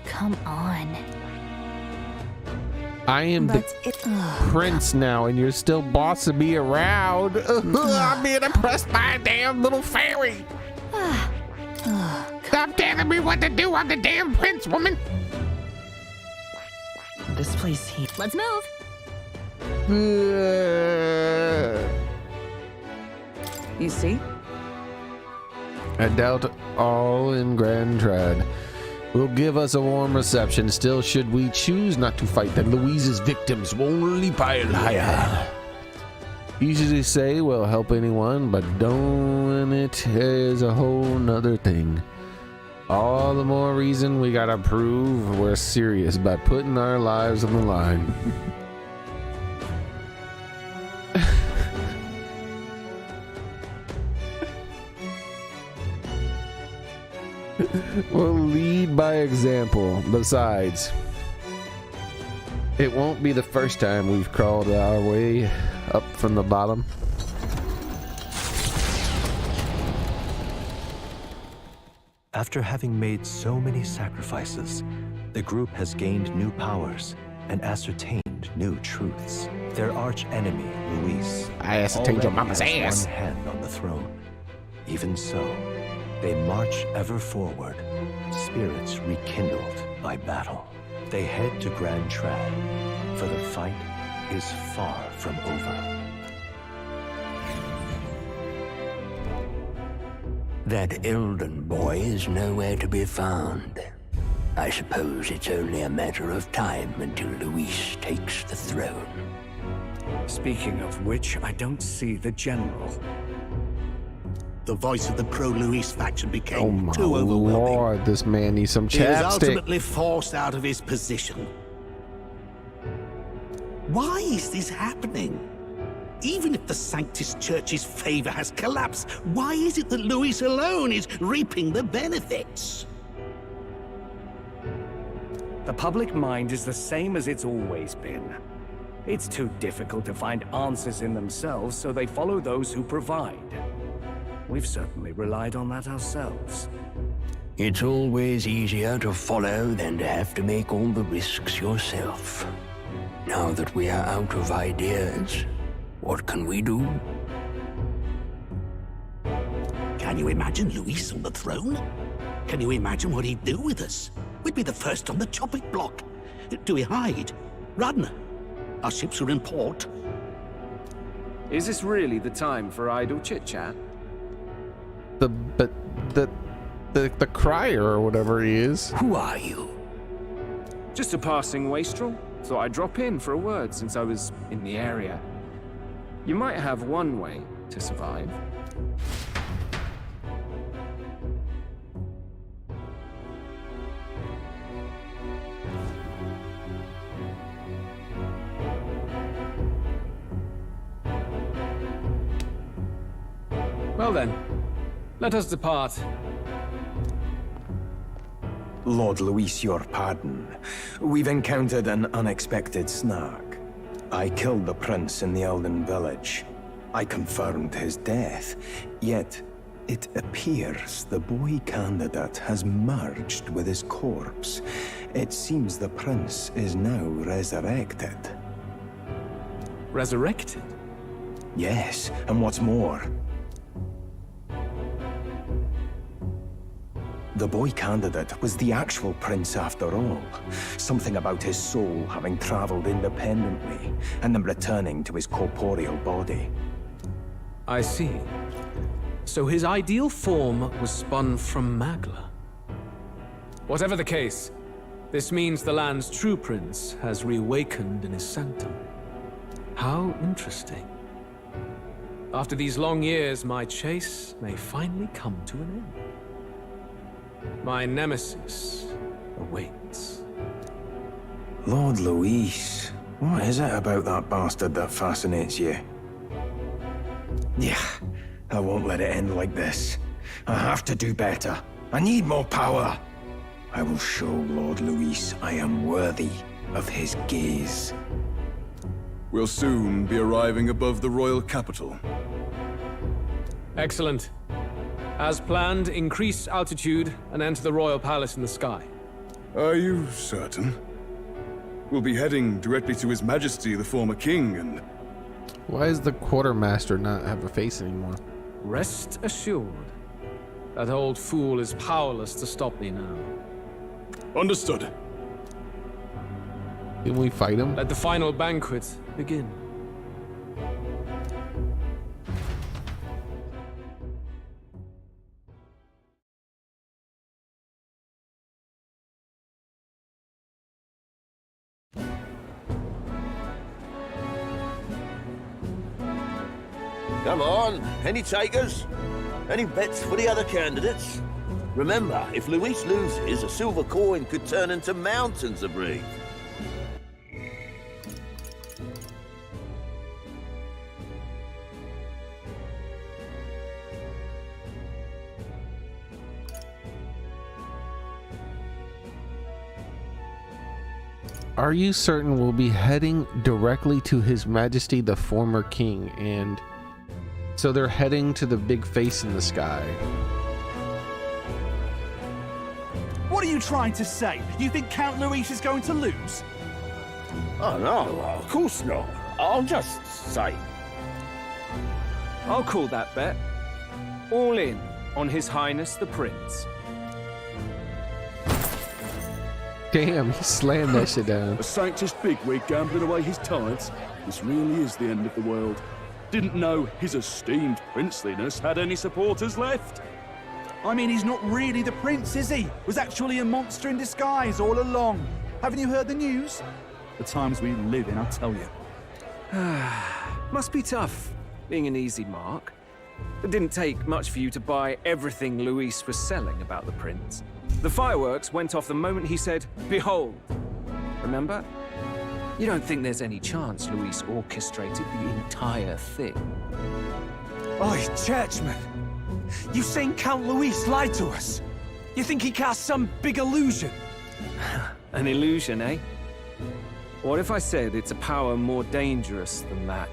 Come on. I am the prince now, and you're still bossing me around. I'm being oppressed by a damn little fairy. Stop telling me what to do. I'm the damn prince, woman. This place here. Let's move. You see? I doubt all in Grand Trad will give us a warm reception. Still, should we choose not to fight, then Louise's victims will only pile higher. Easy to say will help anyone, but doing it is a whole nother thing. All the more reason we gotta prove we're serious by putting our lives on the line. We'll lead by example. Besides, it won't be the first time we've crawled our way up from the bottom. After having made so many sacrifices, the group has gained new powers and ascertained new truths. Their arch enemy, Luis, I ascertained your already mama's has ass. one hand on the throne. Even so, they march ever forward, spirits rekindled by battle. They head to Grand Trad, for the fight is far from over. That Elden boy is nowhere to be found. I suppose it's only a matter of time until Luis takes the throne. Speaking of which, I don't see the general. The voice of the pro-Luis faction became Oh too my overwhelming. lord, this man needs some He was chapstick. ultimately forced out of his position. Why is this happening? Even if the Sanctus Church's favor has collapsed, why is it that Luis alone is reaping the benefits? The public mind is the same as it's always been. It's too difficult to find answers in themselves, so they follow those who provide. We've certainly relied on that ourselves. It's always easier to follow than to have to make all the risks yourself. Now that we are out of ideas, what can we do? Can you imagine Luis on the throne? Can you imagine what he'd do with us? We'd be the first on the chopping block. Do we hide? Run? Our ships are in port. Is this really the time for idle chit-chat? The crier or whatever he is. Who are you? Just a passing wastrel. Thought I'd drop in for a word since I was in the area. You might have one way to survive. Well then, let us depart. Lord Luis, your pardon. We've encountered an unexpected snag. I killed the prince in the Elden village. I confirmed his death, yet it appears the boy candidate has merged with his corpse. It seems the prince is now resurrected. Resurrected? Yes, and what's more, the boy candidate was the actual prince after all. Something about his soul having traveled independently and then returning to his corporeal body. I see. So his ideal form was spun from Magla. Whatever the case, this means the land's true prince has reawakened in his sanctum. How interesting. After these long years, my chase may finally come to an end. My nemesis awaits. Lord Luis, what is it about that bastard that fascinates you? Yeah, I won't let it end like this. I have to do better. I need more power. I will show Lord Luis I am worthy of his gaze. We'll soon be arriving above the royal capital. Excellent. As planned, increase altitude and enter the royal palace in the sky. Are you certain? We'll be heading directly to His Majesty, the former king, and... Why does the quartermaster not have a face anymore? Rest assured, that old fool is powerless to stop me now. Understood. Can we fight him? Let the final banquet begin. Come on, any takers? Any bets for the other candidates? Remember, if Luis loses, a silver coin could turn into mountains of breeze. Are you certain we'll be heading directly to His Majesty the former king? And so they're heading to the big face in the sky. What are you trying to say? You think Count Luis is going to lose? Oh no, of course not. I'll just say. I'll call that bet. All in on His Highness the Prince. Damn, he slammed that shit down. A Sanctus bigwig gambling away his tides? This really is the end of the world. Didn't know his esteemed princeliness had any supporters left. I mean, he's not really the prince, is he? Was actually a monster in disguise all along. Haven't you heard the news? The times we live in, I'll tell you. Must be tough, being an easy mark. It didn't take much for you to buy everything Luis was selling about the prince. The fireworks went off the moment he said, "Behold." Remember? You don't think there's any chance Luis orchestrated the entire thing? Oi, churchman! You've seen Count Luis lie to us? You think he cast some big illusion? An illusion, eh? What if I said it's a power more dangerous than that?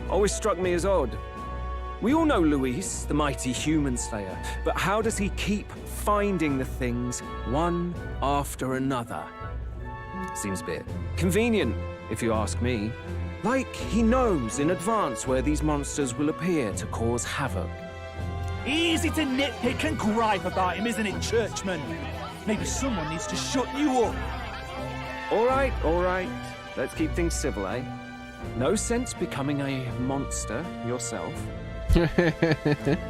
Always struck me as odd. We all know Luis, the mighty human slayer, but how does he keep finding the things one after another? Seems a bit convenient, if you ask me. Like he knows in advance where these monsters will appear to cause havoc. Easy to nitpick and gripe about him, isn't it, churchman? Maybe someone needs to shut you up. All right. Let's keep things civil, eh? No sense becoming a monster yourself.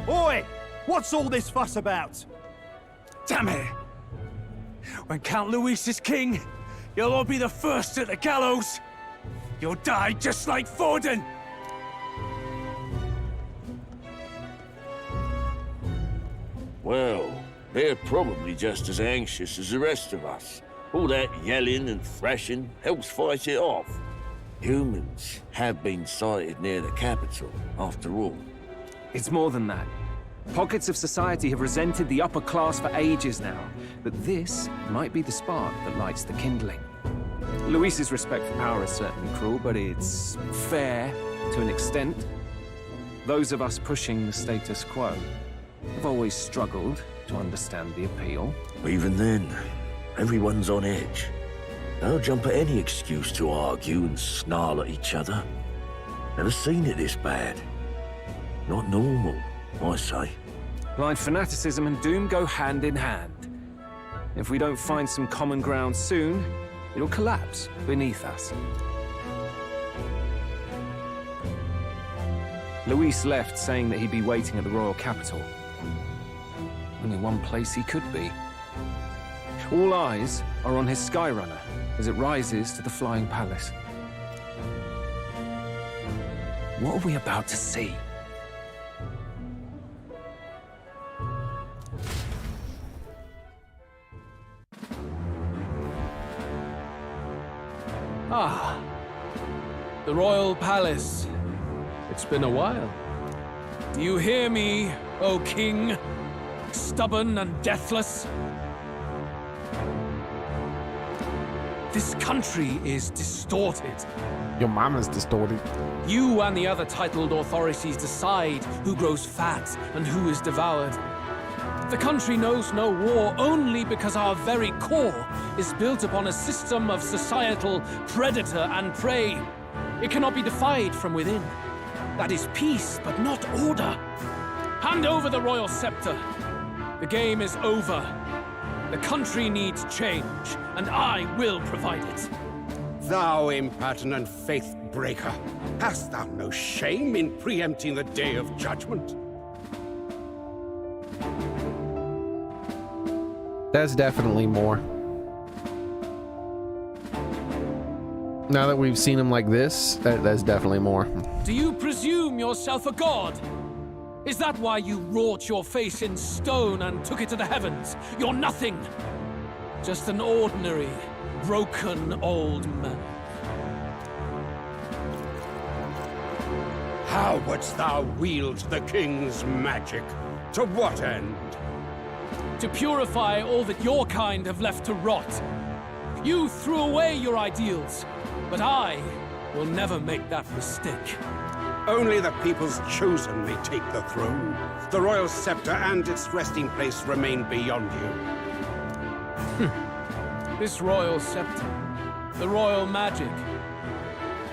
Oi! What's all this fuss about? Damn it! When Count Luis is king, you'll all be the first at the gallows. You'll die just like Forden. Well, they're probably just as anxious as the rest of us. All that yelling and thrashing helps fight it off. Humans have been sighted near the capital, after all. It's more than that. Pockets of society have resented the upper class for ages now, but this might be the spark that lights the kindling. Luis's respect for power is certainly cruel, but it's fair to an extent. Those of us pushing the status quo have always struggled to understand the appeal. Even then, everyone's on edge. They'll jump at any excuse to argue and snarl at each other. Never seen it this bad. Not normal, I say. Blind fanaticism and doom go hand in hand. If we don't find some common ground soon, it'll collapse beneath us. Luis left saying that he'd be waiting at the royal capital. Only one place he could be. All eyes are on his Skyrunner as it rises to the flying palace. What are we about to see? Ah, the royal palace. It's been a while. Do you hear me, O king? Stubborn and deathless? This country is distorted. Your mama's distorted. You and the other titled authorities decide who grows fat and who is devoured. The country knows no war only because our very core is built upon a system of societal predator and prey. It cannot be defied from within. That is peace, but not order. Hand over the royal scepter. The game is over. The country needs change, and I will provide it. Thou impertinent faith breaker, hast thou no shame in preempting the day of judgment? That's definitely more. Now that we've seen him like this, that's definitely more. Do you presume yourself a god? Is that why you wrought your face in stone and took it to the heavens? You're nothing. Just an ordinary, broken old man. How wouldst thou wield the king's magic? To what end? To purify all that your kind have left to rot. You threw away your ideals, but I will never make that mistake. Only the people's chosen may take the throne. The royal scepter and its resting place remain beyond you. This royal scepter, the royal magic.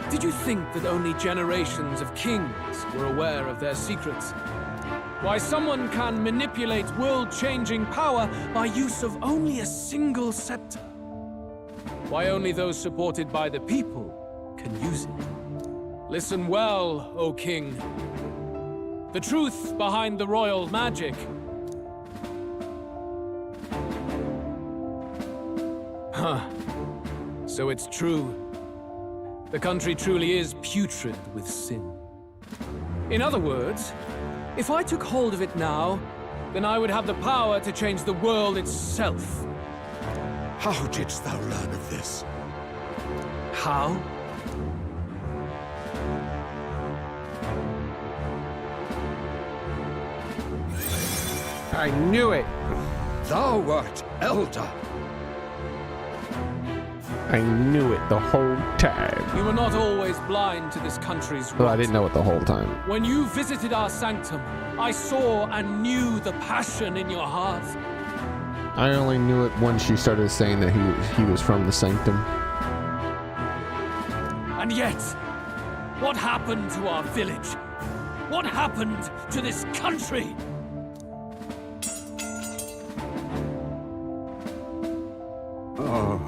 Did you think that only generations of kings were aware of their secrets? Why someone can manipulate world-changing power by use of only a single scepter? Why only those supported by the people can use it? Listen well, O king. The truth behind the royal magic. Huh. So it's true. The country truly is putrid with sin. In other words, if I took hold of it now, then I would have the power to change the world itself. How didst thou learn of this? How? I knew it! Thou wert elder. I knew it the whole time. You were not always blind to this country's Well, I didn't know it the whole time. When you visited our sanctum, I saw and knew the passion in your heart. I only knew it once she started saying that he was from the sanctum. And yet, what happened to our village? What happened to this country? Oh.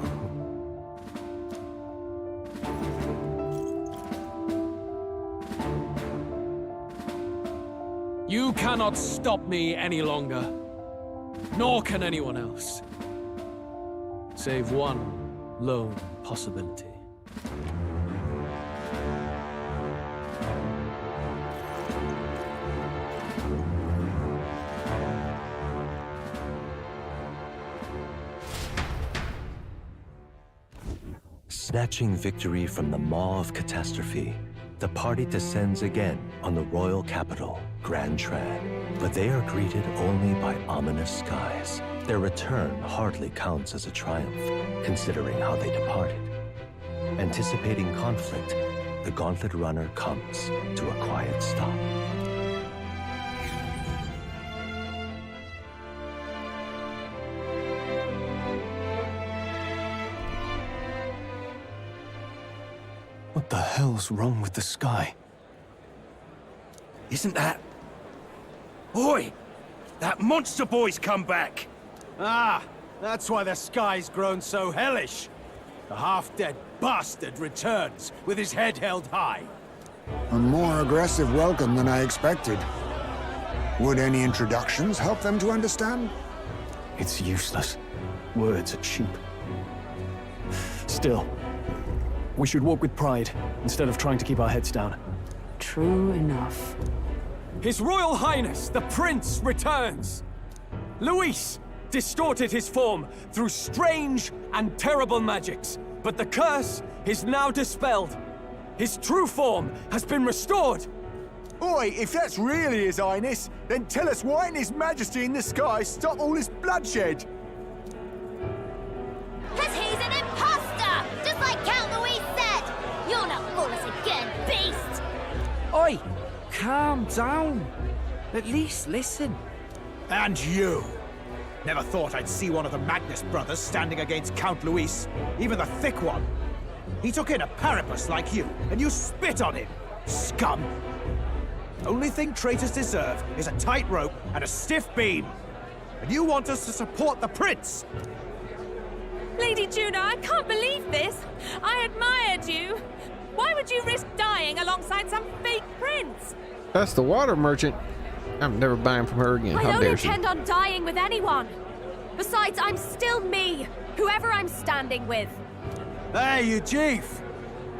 You cannot stop me any longer. Nor can anyone else. Save one lone possibility. Snatching victory from the maw of catastrophe, the party descends again on the royal capital, Grand Trad. But they are greeted only by ominous skies. Their return hardly counts as a triumph, considering how they departed. Anticipating conflict, the Gauntlet Runner comes to a quiet stop. What the hell's wrong with the sky? Isn't that... Oi! That monster boy's come back! Ah, that's why the sky's grown so hellish. The half-dead bastard returns with his head held high. A more aggressive welcome than I expected. Would any introductions help them to understand? It's useless. Words are cheap. Still, we should walk with pride instead of trying to keep our heads down. True enough. His Royal Highness, the Prince, returns! Luis distorted his form through strange and terrible magics, but the curse is now dispelled. His true form has been restored! Oi, if that's really His Highness, then tell us why in His Majesty in the sky stop all this bloodshed? Cause he's an imposter! Just like Count Louis said! You'll not fool us again, beast! Oi! Calm down. At least listen. And you! Never thought I'd see one of the Magnus brothers standing against Count Luis, even the thick one. He took in a Paripus like you, and you spit on him, scum! Only thing traitors deserve is a tight rope and a stiff beam. And you want us to support the prince? Lady Juna, I can't believe this. I admired you. Why would you risk dying alongside some fake prince? That's the water merchant. I'm never buying from her again. I How don't dare she? intend on dying with anyone. Besides, I'm still me, whoever I'm standing with. Hey, you chief!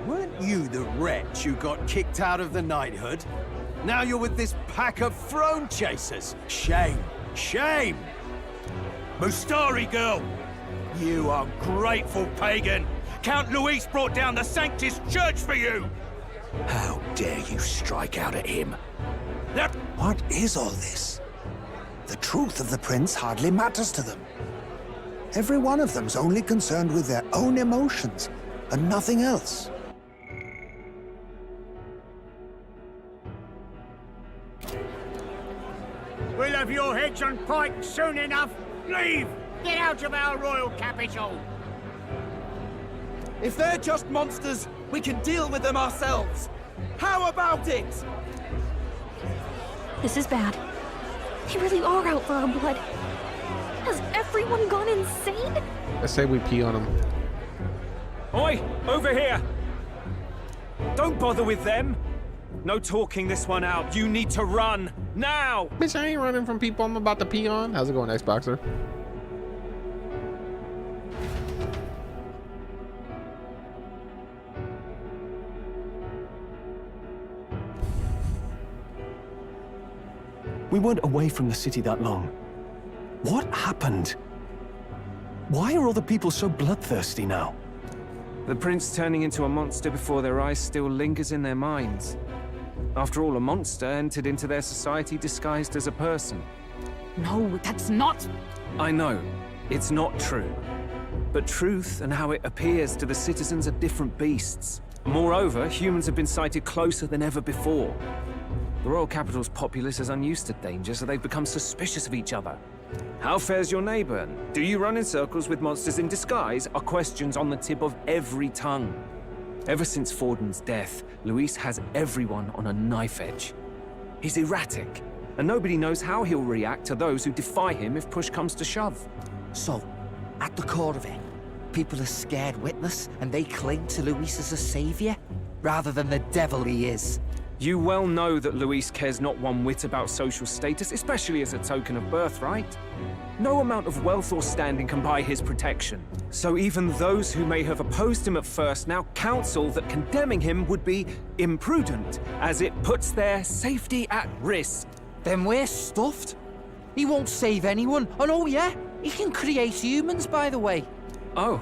Weren't you the wretch who got kicked out of the knighthood? Now you're with this pack of throne chasers. Shame! Shame! Mustari girl! You ungrateful pagan! Count Luis brought down the Sanctus Church for you! How dare you strike out at him? What is all this? The truth of the prince hardly matters to them. Every one of them's only concerned with their own emotions and nothing else. We'll have your heads on pike soon enough. Leave! Get out of our royal capital! If they're just monsters, we can deal with them ourselves. How about it? This is bad. They really are out for our blood. Has everyone gone insane? I say we pee on him. Oi! Over here! Don't bother with them! No talking this one out. You need to run now. Bitch, I ain't running from people I'm about to pee on. How's it going, Xboxer? We weren't away from the city that long. What happened? Why are all the people so bloodthirsty now? The prince turning into a monster before their eyes still lingers in their minds. After all, a monster entered into their society disguised as a person. No, that's not... I know, it's not true. But truth and how it appears to the citizens are different beasts. Moreover, humans have been sighted closer than ever before. The royal capital's populace is unused to danger, so they've become suspicious of each other. How fares your neighbor? Do you run in circles with monsters in disguise? Are questions on the tip of every tongue. Ever since Forden's death, Luis has everyone on a knife edge. He's erratic, and nobody knows how he'll react to those who defy him if push comes to shove. So, at the core of it, people are scared witless, and they cling to Luis as a savior, rather than the devil he is. You well know that Luis cares not one whit about social status, especially as a token of birthright. No amount of wealth or standing can buy his protection. So even those who may have opposed him at first now counsel that condemning him would be imprudent, as it puts their safety at risk. Then we're stuffed. He won't save anyone. And oh yeah, he can create humans, by the way. Oh,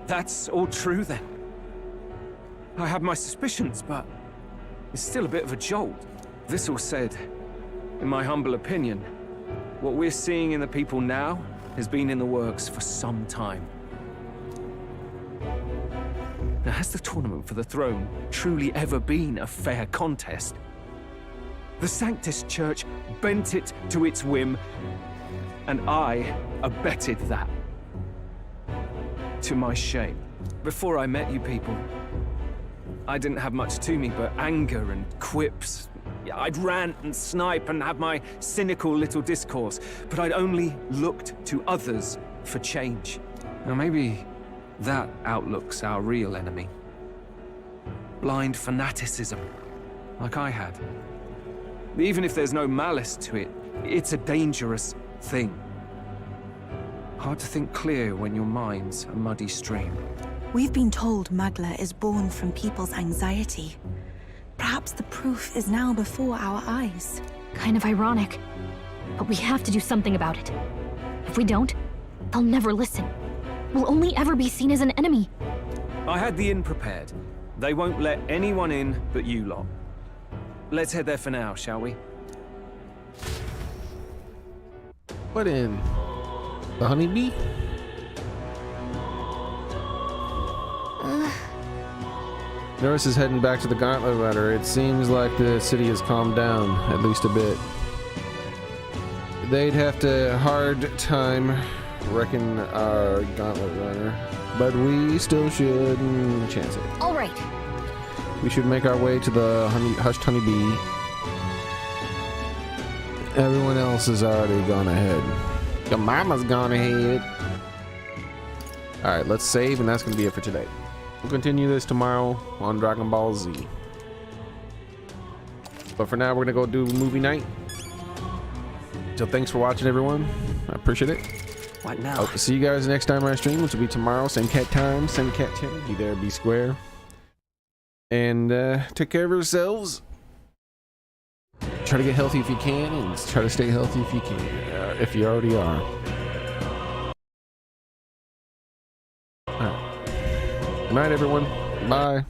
that's all true then. I have my suspicions, but it's still a bit of a jolt. This all said, in my humble opinion, what we're seeing in the people now has been in the works for some time. Now, has the tournament for the throne truly ever been a fair contest? The Sanctus Church bent it to its whim, and I abetted that. To my shame. Before I met you people, I didn't have much to me but anger and quips. I'd rant and snipe and have my cynical little discourse, but I'd only looked to others for change. Now maybe that outlook's our real enemy. Blind fanaticism, like I had. Even if there's no malice to it, it's a dangerous thing. Hard to think clear when your mind's a muddy stream. We've been told Magla is born from people's anxiety. Perhaps the proof is now before our eyes. Kind of ironic. But we have to do something about it. If we don't, they'll never listen. We'll only ever be seen as an enemy. I had the inn prepared. They won't let anyone in but you lot. Let's head there for now, shall we? What in? The honeybee? Norris is heading back to the Gauntlet Runner. It seems like the city has calmed down, at least a bit. They'd have to hard time wrecking our Gauntlet Runner, but we still should chance it. All right. We should make our way to the hushed honeybee. Everyone else has already gone ahead. Your mama's gone ahead. Alright, let's save, and that's going to be it for today. We'll continue this tomorrow on Dragon Ball Z. But for now, we're going to go do movie night. So thanks for watching, everyone. I appreciate it. What now? Hope to see you guys next time I stream, which will be tomorrow. Same cat time, same cat channel. Be there, be square. And take care of yourselves. Try to get healthy if you can, and try to stay healthy if you can, if you already are. All right. Good night, everyone. Bye.